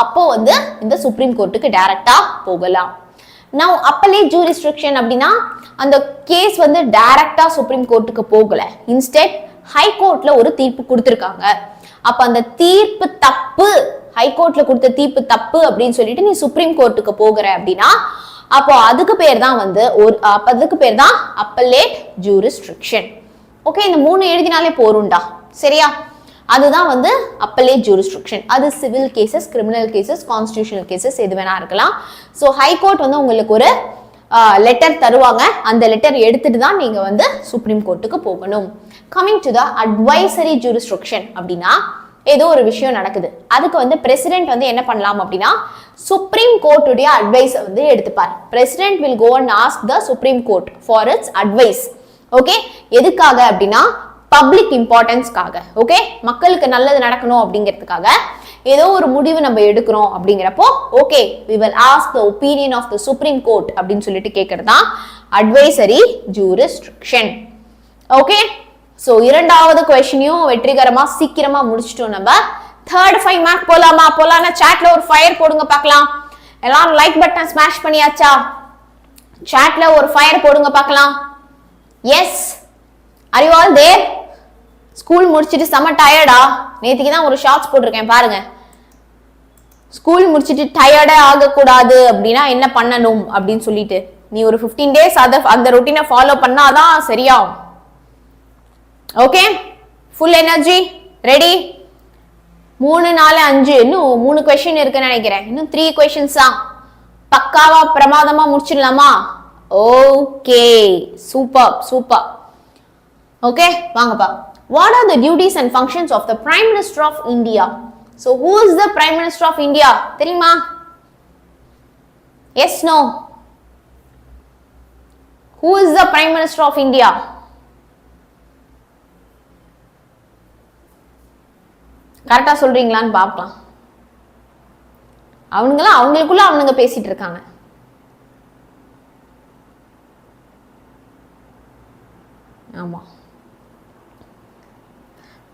அப்போ வந்து இந்த சுப்ரீம் கோர்ட்டுக்கு டைரக்டா போகலாம். நவ் அப்பலேட் ஜூரிஸ்டிக்ஷன் அப்படின்னா அந்த கேஸ் வந்து டைரக்டா சுப்ரீம் கோர்ட்டுக்கு போகல, இன்ஸ்டெட் ஹை கோர்ட்ல ஒரு தீர்ப்பு கொடுத்திருக்காங்க. அப்ப அந்த தீர்ப்பு தப்பு, ஹைகோர்ட்ல கொடுத்த தீர்ப்பு தப்பு அப்படின்னு சொல்லிட்டு நீ சுப்ரீம் கோர்ட்டுக்கு போகிற அப்படின்னா அப்போ அதுக்கு பேர் தான் வந்து அதுக்கு பேர் தான் அப்பலேட் ஜூரிஸ்டிக்ஷன். ஓகே, இந்த மூணு எழுதினாலே போருண்டா. சரியா? அதுதான் வந்து அப்பலேட் ஜூரிஸ்டிக்ஷன். அது civil cases, criminal cases, constitutional cases எது வேணா இருக்கலாம். ஸோ ஹைகோர்ட் வந்து உங்களுக்கு ஒரு லெட்டர் தருவாங்க, அந்த லெட்டர் எடுத்துட்டு தான் நீங்க வந்து சுப்ரீம் கோர்ட்டுக்கு போகணும். Coming to the advisory jurisdiction அப்படின்னா ஏதோ ஒரு விஷயம் நடக்குது, அதுக்கு வந்து பிரசிடென்ட் வந்து என்ன பண்ணலாம் அப்படின்னா சுப்ரீம் கோர்ட்டுடைய அட்வைஸ் வந்து எடுத்துப்பார். President will go and ask the supreme court for its advice. Okay, எதுக்காக அப்படின்னா பப்ளிக் இம்பார்ட்டன்ஸ்க்காக. ஓகே, மக்களுக்கு நல்லது நடக்கணும் அப்படிங்கிறதுக்காக ஏதோ ஒரு முடிவு நம்ம எடுக்கிறோம் அப்படிங்கிறப்போ okay we will ask the opinion of the supreme court அப்படின்னு சொல்லிட்டு கேட்கறது தான் advisory jurisdiction. ஓகே, சோ இரண்டாவது क्वेश्चनயும் வெற்றிகரமா சீக்கிரமா முடிச்சிட்டோம். நம்ம third 5 மார்க் போலாம்னா chatல ஒரு ஃபயர் போடுங்க பார்க்கலாம். எல்லாரும் லைக் பட்டன் ஸ்மாஷ் பண்ணியாச்சா? chatல ஒரு ஃபயர் போடுங்க பார்க்கலாம். Yes, are you all there? School முடிச்சிட்டு செம டயர்டா? நேத்துக்கு தான் ஒரு ஷார்ட்ஸ் போட்டிருக்கேன் பாருங்க. ஸ்கூல் முடிச்சிட்டு டயர்டே ஆகக்கூடாது அப்படின்னா என்ன பண்ணணும் அப்படின்னு சொல்லிட்டு நீ ஒரு 15 days அந்த ரொட்டீனை ஃபாலோ பண்ணாதான் சரியாகும். Okay, full energy ready? 3 4 5 இன்னும் 3 क्वेश्चन இருக்குன்னு நினைக்கிறேன். இன்னும் 3 questions தான். பக்காவா பிரமாதமா முடிச்சிடலாமா? Okay, super super. ஓகே, வாங்கப்பா. What are the duties and functions of the Prime Minister of India? So, who is the Prime Minister of India? தெரியுமா? Yes, no? Who is the Prime Minister of India? கரெக்டா சொல்றீங்களான்னு பார்க்கலாம். அவங்களுக்குள்ள அவனுங்க பேசிட்டு இருக்காங்க. ஆமா,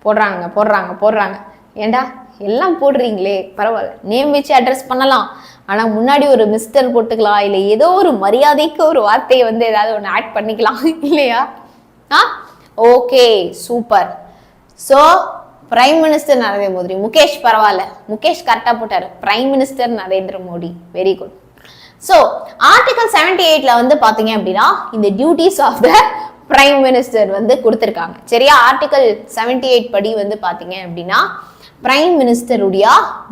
போடுறாங்க. ஏண்டா எல்லாம் போடுறீங்களே, பரவாயில்ல, நேம் வச்சு அட்ரஸ் பண்ணலாம். ஆனா முன்னாடி ஒரு மிஸ்டர் போட்டுக்கலாம், இல்ல ஏதோ ஒரு மரியாதைக்கு ஒரு வார்த்தையை வந்து ஏதாவது ஒன்று ஆட் பண்ணிக்கலாம் இல்லையா? Okay, super. So prime minister Narendra Modi. Mukesh பரவாயில்ல, முகேஷ் கரெக்டா போட்டாரு. Prime minister Narendra Modi, very good. So article 78ல வந்து பாத்தீங்க அப்படின்னா இந்த duties of the prime minister வந்து கொடுத்திருக்காங்க. சரியா? ஆர்டிகல் 78 படி வந்து பாத்தீங்க அப்படின்னா பிரைம் மினிஸ்டருடைய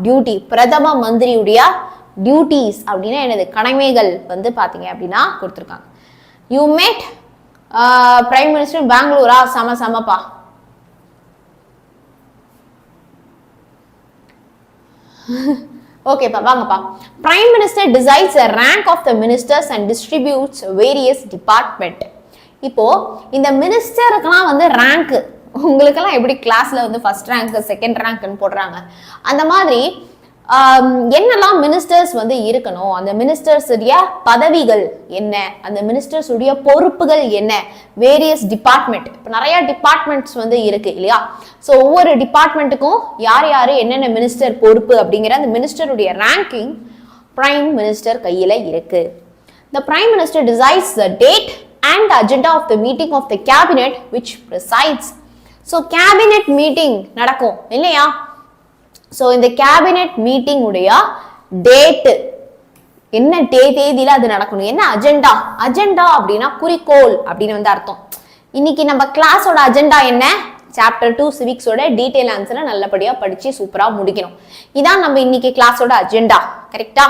டியூட்டி, பிரதம மந்திரியுடைய டியூட்டிஸ் அப்படின்னா என்னது, கடமைகள் வந்து பாத்தீங்க அப்படின்னா கொடுத்திருக்காங்க. யூ மேட் பிரைம் மினிஸ்டர் பெங்களூரா? சமப்பா. ஓகேப்பா, வாங்கப்பா. Prime minister decides a rank of the ministers and distributes various department. இப்போ இந்த மினிஸ்டருக்கெல்லாம் வந்து ரேங்க், உங்களுக்கெல்லாம் எப்படி கிளாஸ்ல வந்து ஃபர்ஸ்ட் ரேங்க் செகண்ட் ரேங்க்னு போடுறாங்க, அந்த மாதிரி என்னெல்லாம் மினிஸ்டர்ஸ் வந்து இருக்கணும், அந்த மினிஸ்டர்ஸ் உடைய பதவிகள் என்ன, அந்த மினிஸ்டர்ஸ் உடைய பொறுப்புகள் என்ன, வேரியஸ் டிபார்ட்மெண்ட். இப்போ நிறைய டிபார்ட்மெண்ட்ஸ் வந்து இருக்கு இல்லையா? ஸோ ஒவ்வொரு டிபார்ட்மெண்ட்டுக்கும் யார் என்னென்ன மினிஸ்டர் பொறுப்பு அப்படிங்கிற அந்த மினிஸ்டருடைய ரேங்கிங் பிரைம் மினிஸ்டர் கையில இருக்கு. The Prime Minister decides the date and the agenda of the meeting of the cabinet which presides. So cabinet meeting நடக்கும் இல்லையா? So இந்த cabinet meeting உடைய date என்ன தேதியில அது நடக்கணும், என்ன அஜெண்டா அப்படின்னா குறிக்கோள் அப்படின்னு வந்து அர்த்தம். இன்னைக்கு நம்ம கிளாஸோட அஜெண்டா என்ன? சாப்டர் 2 சிவிக்ஸோட டீடைல் ஆன்சரை நல்லபடியா படிச்சு சூப்பரா முடிக்கணும். இதான் நம்ம இன்னைக்கு கிளாஸோட அஜெண்டா, கரெக்டா?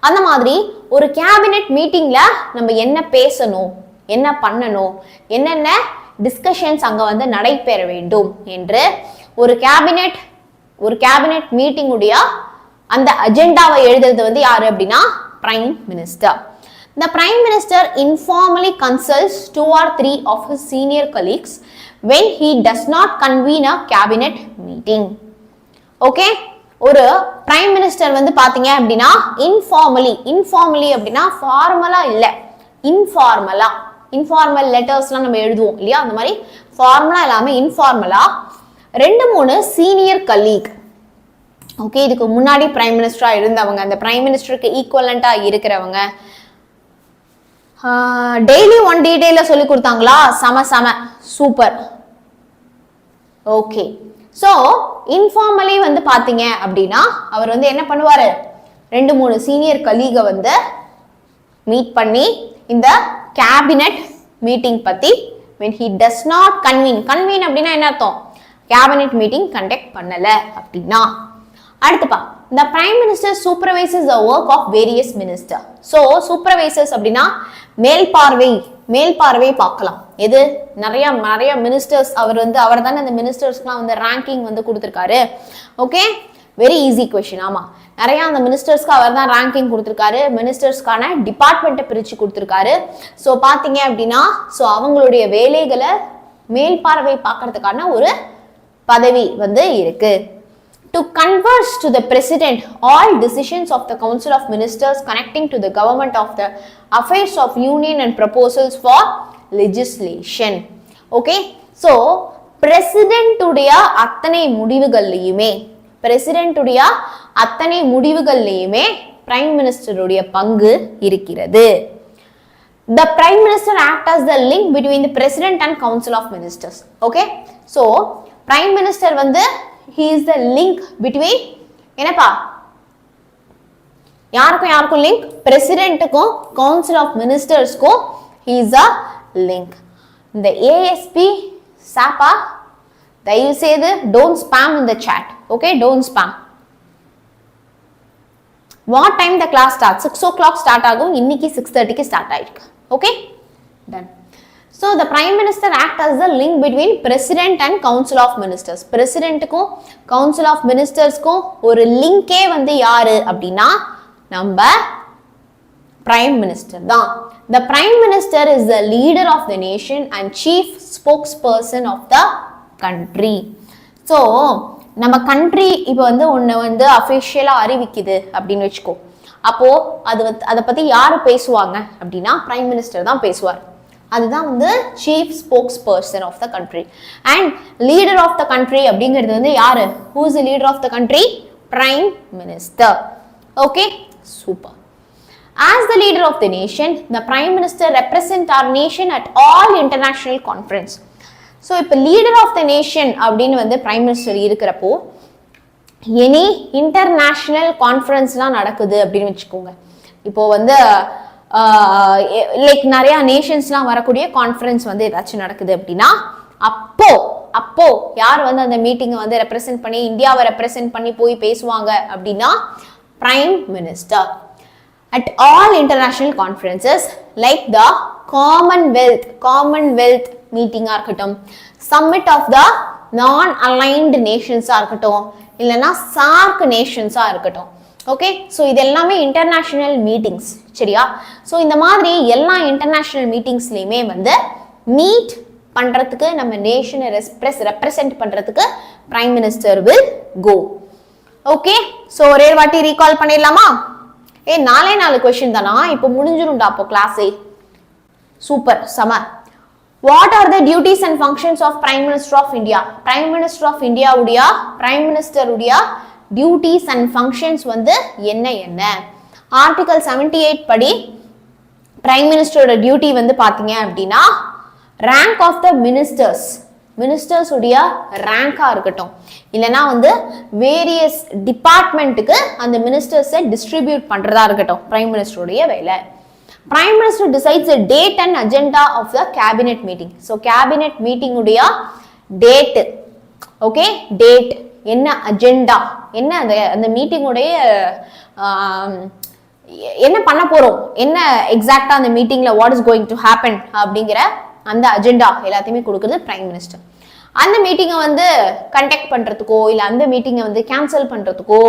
அந்த மாதிரி ஒரு கேபினெட் மீட்டிங்ல நம்ம என்ன பேசணும், என்ன பண்ணணும், என்னென்ன டிஸ்கஷன்ஸ் அங்க வந்து நடைபெற வேண்டும் என்று ஒரு கேபினெட் மீட்டிங் உடைய அந்த அஜெண்டாவை எழுதுறது வந்து யாரு அப்படின்னா prime minister. The Prime Minister informally consults 2 or 3 of his senior colleagues when he does not convene a cabinet meeting. Okay? ஒரு பிரைம் மினிஸ்டர் வந்து பாத்தீங்க அப்படின்னா இன்ஃபார்மலி அப்படின்னா ஃபார்மலா இல்ல, இன்ஃபார்மல் லெட்டர்ஸ்லாம் நம்ம எழுதுவோம் இல்லையா? அந்த மாதிரி ஃபார்மலா இல்லாம இன்ஃபார்மலா 2-3 சீனியர் கலீக், ஓகே, இதுக்கு முன்னாடி பிரைம் மினிஸ்டரா இருந்தவங்க, அந்த பிரைம் மினிஸ்டருக்கு ஈக்குவலண்டா இருக்கிறவங்க, டெய்லி 1 டீடைல சொல்லி கொடுத்தாங்களா? சம சூப்பர். ஓகே, சோ இன்ஃபார்மலி வந்து பாத்தீங்க அப்படின்னா அவர் வந்து என்ன பண்ணுவாரு, 2-3 சீனியர் கலீக வந்து மீட் பண்ணி இந்த கேபினெட் மீட்டிங் பத்தி when he does not convene அப்படின்னா என்ன அர்த்தம்? கேபினெட் மீட்டிங் கண்டக்ட் பண்ணல அப்படின்னா. அடுத்துப்பா, the prime minister supervises the work of various ministers. so supervisors அப்படின்னா மேல்பார்வை பார்க்கலாம். எது? நிறைய நிறைய மினிஸ்டர்ஸ் அவர் தானே அந்த மினிஸ்டர்ஸ்க்குலாம் வந்து ரேங்கிங் வந்து கொடுத்துருக்காரு. Okay, very easy question. ஆமா, நிறைய அந்த மினிஸ்டர்ஸ்க்கு அவர் தான் ரேங்கிங் கொடுத்துருக்காரு. மினிஸ்டர்ஸ்க்கான டிபார்ட்மெண்ட்டை பிரித்து கொடுத்துருக்காரு. ஸோ பார்த்தீங்க அப்படின்னா ஸோ அவங்களுடைய வேலைகளை மேல்பார்வை பார்க்கறதுக்கான ஒரு பதவி வந்து இருக்கு. To converse to the president all decisions of the council of ministers connecting to the government of the affairs of union and proposals for legislation. Okay, so president உடைய அத்தனை முடிவுகள்லையுமே prime minister உடைய பங்கு இருக்கிறது. The prime minister act as the link between the president and council of ministers. Okay, so prime minister வந்து he is the link between என்னப்பா யாருக்கும் link, பிரசிடென்ட்டுக்கும் council of ministersக்கும் he is a link. இந்த ASP சாப்பா தயவு செய்து don't spam in the chat. Okay, don't spam. What time the class starts? 6 o'clock start ஆகும். இன்னைக்கு 6:30க்கு start ஆயிருக்கு. Okay, done. So the prime minister act as the link between president and council of ministers. Presidentக்கும் council of ministersக்கும் ஒரு லிங்கே வந்து யாரு அப்படின்னா நம்ம prime minister தான். The prime minister is the leader of the nation and chief spokesperson of the country. So நம்ம country இப்போ வந்து ஒன்று வந்து அஃபிஷியலா அறிவிக்குது அப்படின்னு வச்சுக்கோ. அப்போ அதை பத்தி யாரு பேசுவாங்க அப்படின்னா prime minister தான் பேசுவார். அதுதான் வந்து chief spokesperson of the country and leader of the country அப்படிங்கிறது வந்து யாரு? Who is the leader of the country? Prime Minister. Okay, super. As the leader of the nation, the Prime Minister represents our nation at all international conference. So இப்போ leader of the nation அப்படின்னு வந்து Prime Minister இருக்கிறப்போ any international கான்ஃபரன்ஸ்லாம் நடக்குது அப்படின்னு வச்சுக்கோங்க. இப்போ வந்து like நிறைய நேஷன்ஸ்லாம் வரக்கூடிய கான்ஃபரன்ஸ் வந்து ஏதாச்சும் நடக்குது அப்படின்னா அப்போ யார் வந்து அந்த மீட்டிங்கை வந்து ரெப்ரசென்ட் பண்ணி இந்தியாவை ரெப்ரசென்ட் பண்ணி போய் பேசுவாங்க அப்படின்னா prime minister. At all international conferences like the commonwealth மீட்டிங்காக இருக்கட்டும், சம்மிட் ஆஃப் த நான் அலைன்டு நேஷன்ஸாக இருக்கட்டும், இல்லைன்னா சார்க் நேஷன்ஸாக இருக்கட்டும். ஓகே, ஸோ இது எல்லாமே இன்டர்நேஷனல் மீட்டிங்ஸ், சரியா? ஸோ இந்த மாதிரி எல்லா இன்டர்நேஷனல் மீட்டிங்ஸ்லையுமே வந்து மீட் பண்ணுறதுக்கு நம்ம நேஷனை ரெப்ரசென்ட் பண்ணுறதுக்கு prime minister will go. Okay, so ஒரே வாட்டி ரீகால் பண்ணிடலாமா? 4 கொஸ்டின் தானா? இப்போ முடிஞ்சிரும்டா அப்போ கிளாஸே. சூப்பர், சம. What are the duties and functions of prime minister of India? Prime minister of இந்தியாவுடைய பிரைம் மினிஸ்டருடைய டியூட்டிஸ் அண்ட் ஃபங்க்ஷன்ஸ் வந்து என்ன? ஆர்டிகல் 78 படி பிரைம் மினிஸ்டரோட டியூட்டி வந்து பார்த்தீங்க அப்படின்னா ரேங்க் ஆஃப் த மினிஸ்டர்ஸ் உடைய ரேங்காக இருக்கட்டும், இல்லைன்னா வந்து வேரியஸ் டிபார்ட்மெண்ட்டுக்கு அந்த மினிஸ்டர்ஸை டிஸ்ட்ரிபியூட் பண்ணுறதா இருக்கட்டும் பிரைம் மினிஸ்டருடைய வேலை. Prime minister decides a date and agenda of the cabinet meeting. So cabinet meeting உடைய டேட்டு, ஓகே, டேட் என்ன, அஜெண்டா என்ன, அந்த மீட்டிங்குடைய என்ன பண்ண போறோம், என்ன எக்ஸாக்டா அந்த மீட்டிங்ல what is going to happen அப்படிங்கிற அந்த அஜெண்டா எல்லாத்தையுமே கொடுக்குறது பிரைம் மினிஸ்டர். அந்த மீட்டிங்கை வந்து கண்டக்ட் பண்றதுக்கோ இல்லை அந்த மீட்டிங்கை வந்து கேன்சல் பண்றதுக்கோ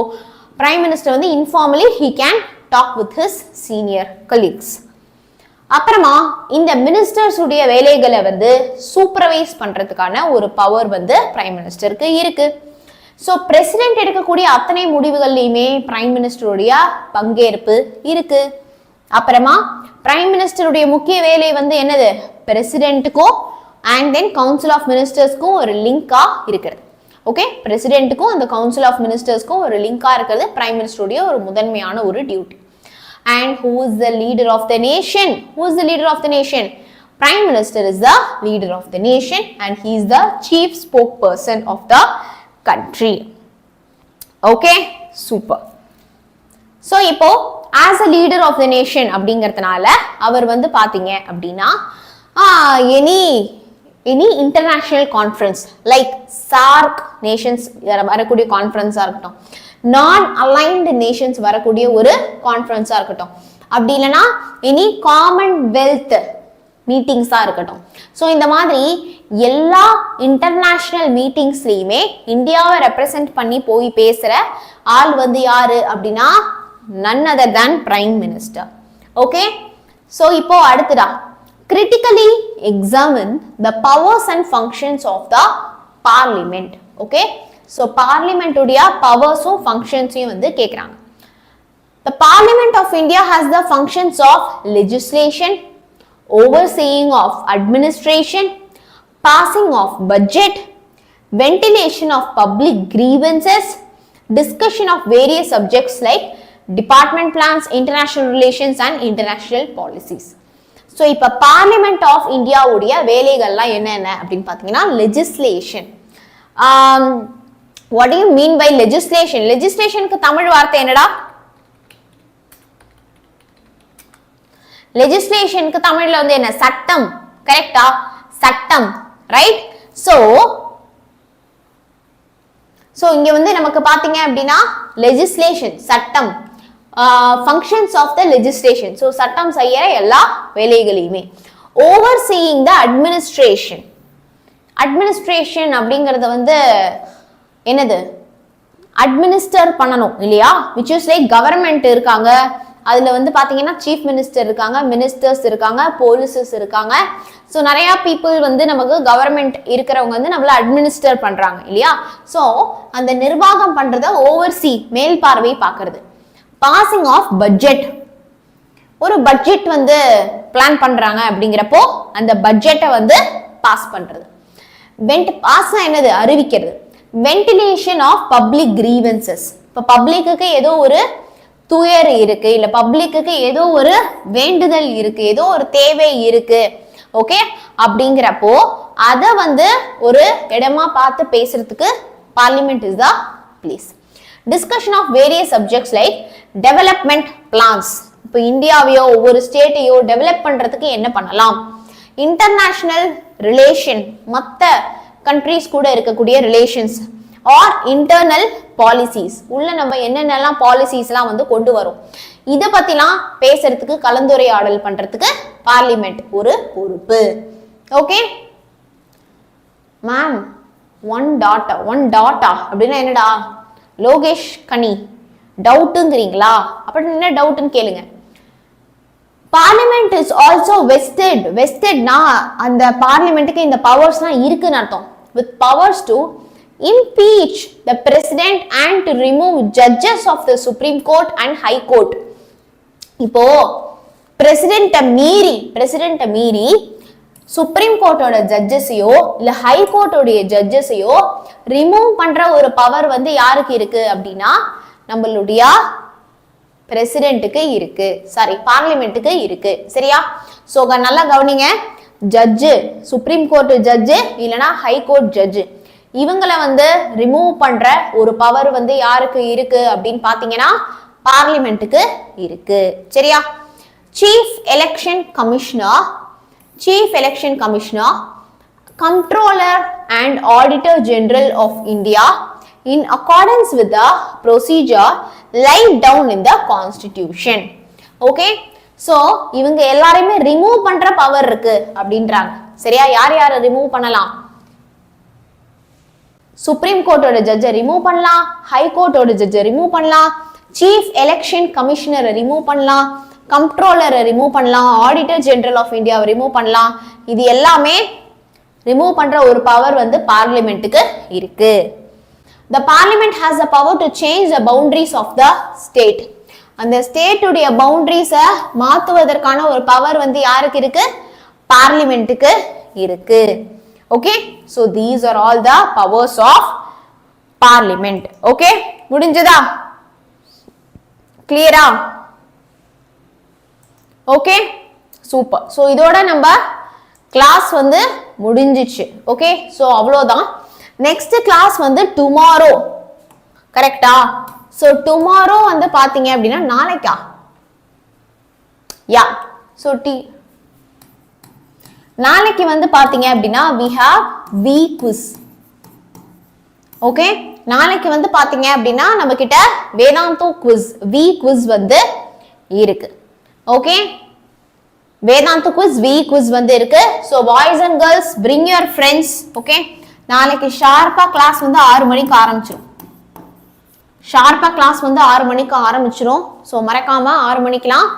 பிரைம் மினிஸ்டர் வந்து informally he can talk with his senior colleagues. அப்புறமா இந்த மினிஸ்டர்ஸ் உடைய வேலைகளை வந்து சூப்பர்வைஸ் பண்றதுக்கான ஒரு பவர் வந்து பிரைம் மினிஸ்டருக்கு இருக்கு. ஸோ பிரசிடென்ட் எடுக்கக்கூடிய அத்தனை முடிவுகள்லையுமே பிரைம் மினிஸ்டருடைய பங்கேற்பு இருக்கு. அப்புறமா பிரைம் மினிஸ்டருடைய முக்கிய வேலை வந்து என்னது? பிரசிடென்ட்டுக்கும் அண்ட் தென் கவுன்சில் ஆஃப் மினிஸ்டர்ஸ்க்கும் ஒரு லிங்கா இருக்கிறது. ஓகே, பிரசிடென்ட்டுக்கும் அந்த கவுன்சில் ஆஃப் மினிஸ்டர்ஸ்க்கும் ஒரு லிங்கா இருக்கிறது பிரைம் மினிஸ்டருடைய ஒரு முதன்மையான ஒரு டியூட்டி. And who is the leader of the nation? Who is the leader of the nation? Prime Minister is the leader of the nation and he is the chief spokesperson of the country. Okay, super. So இப்போ as a leader of the nation அப்படிங்கிறதுனால அவர் வந்து பாத்தீங்க அப்படின்னா any international conference like SAARC nations வரக்கூடிய கான்ஃபரன்ஸா இருக்கட்டும், நான் aligned Nations வரக்கூடிய ஒரு கான்ஃபரன்ஸா இருக்கட்டும், அப்படி இல்லைன்னா எனி காமன்வெல்த் மீட்டிங்ஸா இருக்கட்டும். ஸோ இந்த மாதிரி எல்லா இன்டர்நேஷனல் மீட்டிங்ஸ்லயுமே இந்தியாவை ரெப்ரசென்ட் பண்ணி போய் பேசுற ஆள் வந்து யாரு அப்படின்னா none other than prime minister. Okay, so இப்போ அடுத்ததா critically examine the powers and functions of the parliament. Okay, so parliament உடைய பவர்ஸும் ஃபங்க்ஷன்ஸையும் வந்து கேட்குறாங்க. The Parliament of India has the functions of legislation, overseeing of administration, passing of budget, ventilation of public grievances, discussion of various subjects like department plans, international relations and international policies. So இப்ப Parliament of India உடைய வேலைகள்லாம் என்னென்ன அப்படின்னு பார்த்தீங்கன்னா legislation. What do you mean by legislation? Legislationக்கு Tamil வார்த்தை என்னடா? லெஜிஸ்லேஷனுக்கு தமிழ்ல வந்து என்ன? சட்டம். கரெக்டா? சட்டம். ரைட்? சோ இங்க வந்து நமக்கு பாத்தீங்க அப்படின்னா லெஜிஸ்லேஷன் சட்டம், functions of the legislation. So சட்டம் செய்யற எல்லா வேலைகளையுமே. ஓவர்சீயிங் த அட்மினிஸ்ட்ரேஷன். அட்மினிஸ்ட்ரேஷன் அப்படிங்கறது வந்து என்னது? அட்மினிஸ்டர் பண்ணணும் இல்லையா? விச் இஸ் லைக் கவர்மெண்ட் இருக்காங்க, அதுல வந்து பாத்தீங்கன்னா சீஃப் மினிஸ்டர் இருக்காங்க, மினிஸ்டர்ஸ் இருக்காங்க, போலீசஸ் இருக்காங்க. ஸோ நிறைய பீப்புள் வந்து நமக்கு கவர்மெண்ட் இருக்கிறவங்க வந்து நம்மள அட்மினிஸ்டர் பண்றாங்க இல்லையா? ஸோ அந்த நிர்வாகம் பண்றத ஓவர்சி மேல் பார்வை பார்க்கறது. பாசிங் ஆஃப் பட்ஜெட், ஒரு பட்ஜெட் வந்து பிளான் பண்றாங்க அப்படிங்கிறப்போ அந்த பட்ஜெட்டை வந்து பாஸ் பண்றது. பாஸ் என்னது? அறிவிக்கிறது. வென்டிலேஷன் ஆஃப் பப்ளிக் கிரீவன்சஸ், இப்போ பப்ளிக்கு ஏதோ ஒரு துயர் இருக்கு, இல்ல பப்ளிக்கு ஏதோ ஒரு வேண்டுதல் இருக்கு, ஏதோ ஒரு தேவை இருக்கு, ஓகே, அப்படிங்கிறப்போ அத வந்து ஒரு இடமா பார்த்து பேசுறதுக்கு parliament is the place. Discussion of various subjects like development plans, இப்போ இந்தியாவையோ ஒவ்வொரு ஸ்டேட்டையோ டெவலப் பண்றதுக்கு என்ன பண்ணலாம், இன்டர்நேஷனல் ரிலேஷன், மற்ற கண்ட்ரீஸ் கூட இருக்கக்கூடிய ரிலேஷன்ஸ், ஆர் இன்டர்னல் பாலிசிஸ், உள்ள நம்ம என்னென்னலாம் பாலிசிஸ்லாம் வந்து கொண்டு வரும், இதை பத்திலாம் பேசுறதுக்கு கலந்துரையாடல் பண்றதுக்கு பார்லிமெண்ட் ஒரு பொறுப்பு. ஓகே மேம், ஒன் டாட்டா அப்படின்னா என்னடா? லோகேஷ் கனி டவுட்டுங்கிறீங்களா? அப்படின்னு என்ன டவுட்னு கேளுங்க. பார்லிமெண்ட் இஸ் ஆல்சோ வெஸ்டட்னா அந்த பார்லிமெண்ட்டுக்கு இந்த பவர்ஸ்லாம் இருக்குன்னு அர்த்தம். With powers to impeach the president and to remove judges of the Supreme Court and High Court. இப்போ பிரசிடென்ட்ட மீறி சுப்ரீம் கோர்ட்டோட ஜட்ஜஸையோ இல்ல ஹை கோர்ட்டோட ஜட்ஜஸையோ ரிமூவ் பண்ற ஒரு பவர் வந்து யாருக்கு இருக்கு அப்படின்னா நம்மளுடைய பிரசிடென்ட்டுக்கு இருக்கு, சாரி பார்லிமெண்ட்டுக்கு இருக்கு. சரியா? சோ நல்லா கவனிங்க. ஜட்ஜு, சுப்ரீம் கோர்ட் ஜட்ஜு இல்லனா ஹை கோர்ட் ஜட்ஜு, இவங்களை வந்து ரிமூவ் பண்ற ஒரு பவர் வந்து யாருக்கு இருக்கு அப்படின்னு பாத்தீங்கன்னா பார்லிமெண்ட்டுக்கு இருக்கு. சரியா? Chief election commissioner, controller and auditor general of India in accordance with the procedure laid down in the constitution. Okay, so இவங்க எல்லாரையுமே ரிமூவ் பண்ற பவர் இருக்கு அப்படின்றாங்க. சரியா? யார் யாரை ரிமூவ் பண்ணலாம்? சுப்ரீம் கோர்ட்டோட ஜட்ஜை ரிமூவ் பண்ணலாம், ஹை கோர்ட்டோட ஜட்ஜை ரிமூவ் பண்ணலாம், சீஃப் எலெக்ஷன் கமிஷனரை ரிமூவ் பண்ணலாம், கண்ட்ரோலரை ரிமூவ் பண்ணலாம், ஆடிட்டர் ஜெனரல் ஆஃப் இந்தியாவை ரிமூவ் பண்ணலாம். இது எல்லாமே ரிமூவ் பண்ற ஒரு பவர் வந்து பார்லிமெண்ட்டுக்கு இருக்கு. The parliament has the power to change the boundaries of the state. அந்த ஸ்டேட் உடைய பவுண்டரிஸை மாத்துவதற்கான ஒரு பவர் வந்து யாருக்கு இருக்கு? பார்லிமெண்ட்டுக்கு இருக்கு. Okay, so these are all the powers of parliament. Okay, முடிஞ்சதா? clear-ஆ? Okay, super. so இதோட நம்ம கிளாஸ் வந்து முடிஞ்சிச்சு. Okay, so அவ்வளோதான். நெக்ஸ்ட் கிளாஸ் வந்து tomorrow. கரெக்டா? so tomorrow வந்து பாத்தீங்க அப்படின்னா நாளைக்கா? yeah, so நாளைக்கு வந்து பாத்தீங்க அப்படின்னா we have V quiz. Okay, நாளைக்கு வந்து பாத்தீங்க அப்படின்னா நம்ம கிட்ட வேதாந்து quiz, V quiz வந்து இருக்கு. Okay, Vedantu quiz V quiz வந்து இருக்கு. So boys and girls bring your friends. Okay, நாளைக்கு ஷார்ப்பா கிளாஸ் வந்து 6 மணிக்கு ஆரம்பிச்சிடும். ஷார்ப்பா கிளாஸ் வந்து 6 மணிக்கு ஆரம்பிச்சிடும். ஸோ மறக்காம 6 மணிக்கெல்லாம்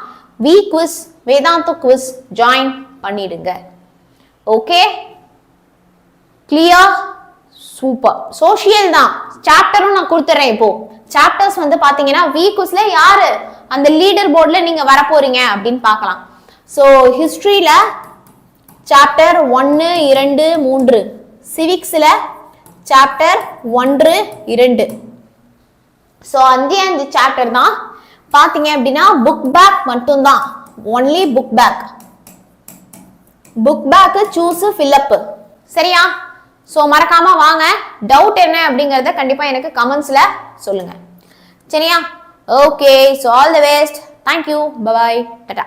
V quiz Vedantu quiz join பண்ணிடுங்க. Okay, clear? சூப்பர். சோஷியல் தான், சாப்டரும் நான் கொடுத்துறேன். இப்போ சாப்டர்ஸ் வந்து பாத்தீங்கன்னா வி குவிஸ்ல யாரு அந்த லீடர் போர்ட்ல நீங்க வர போறீங்க அப்படின்னு பார்க்கலாம். ஸோ ஹிஸ்டரியில சாப்டர் 1, 2, 3, சிவிக்ஸ்ல சாப்டர் 1, 2. ஸோ அந்த சாப்டர் தான் பாத்தீங்க அப்படின்னா புக் பேக் மட்டும்தான், only book back. Book back choose fill up. சரியா? ஸோ மறக்காம வாங்க. டவுட் என்ன அப்படிங்கறத கண்டிப்பா எனக்கு கமெண்ட்ஸ்ல சொல்லுங்க. சரியா? Okay, so all the best. Thank you, bye, Tata.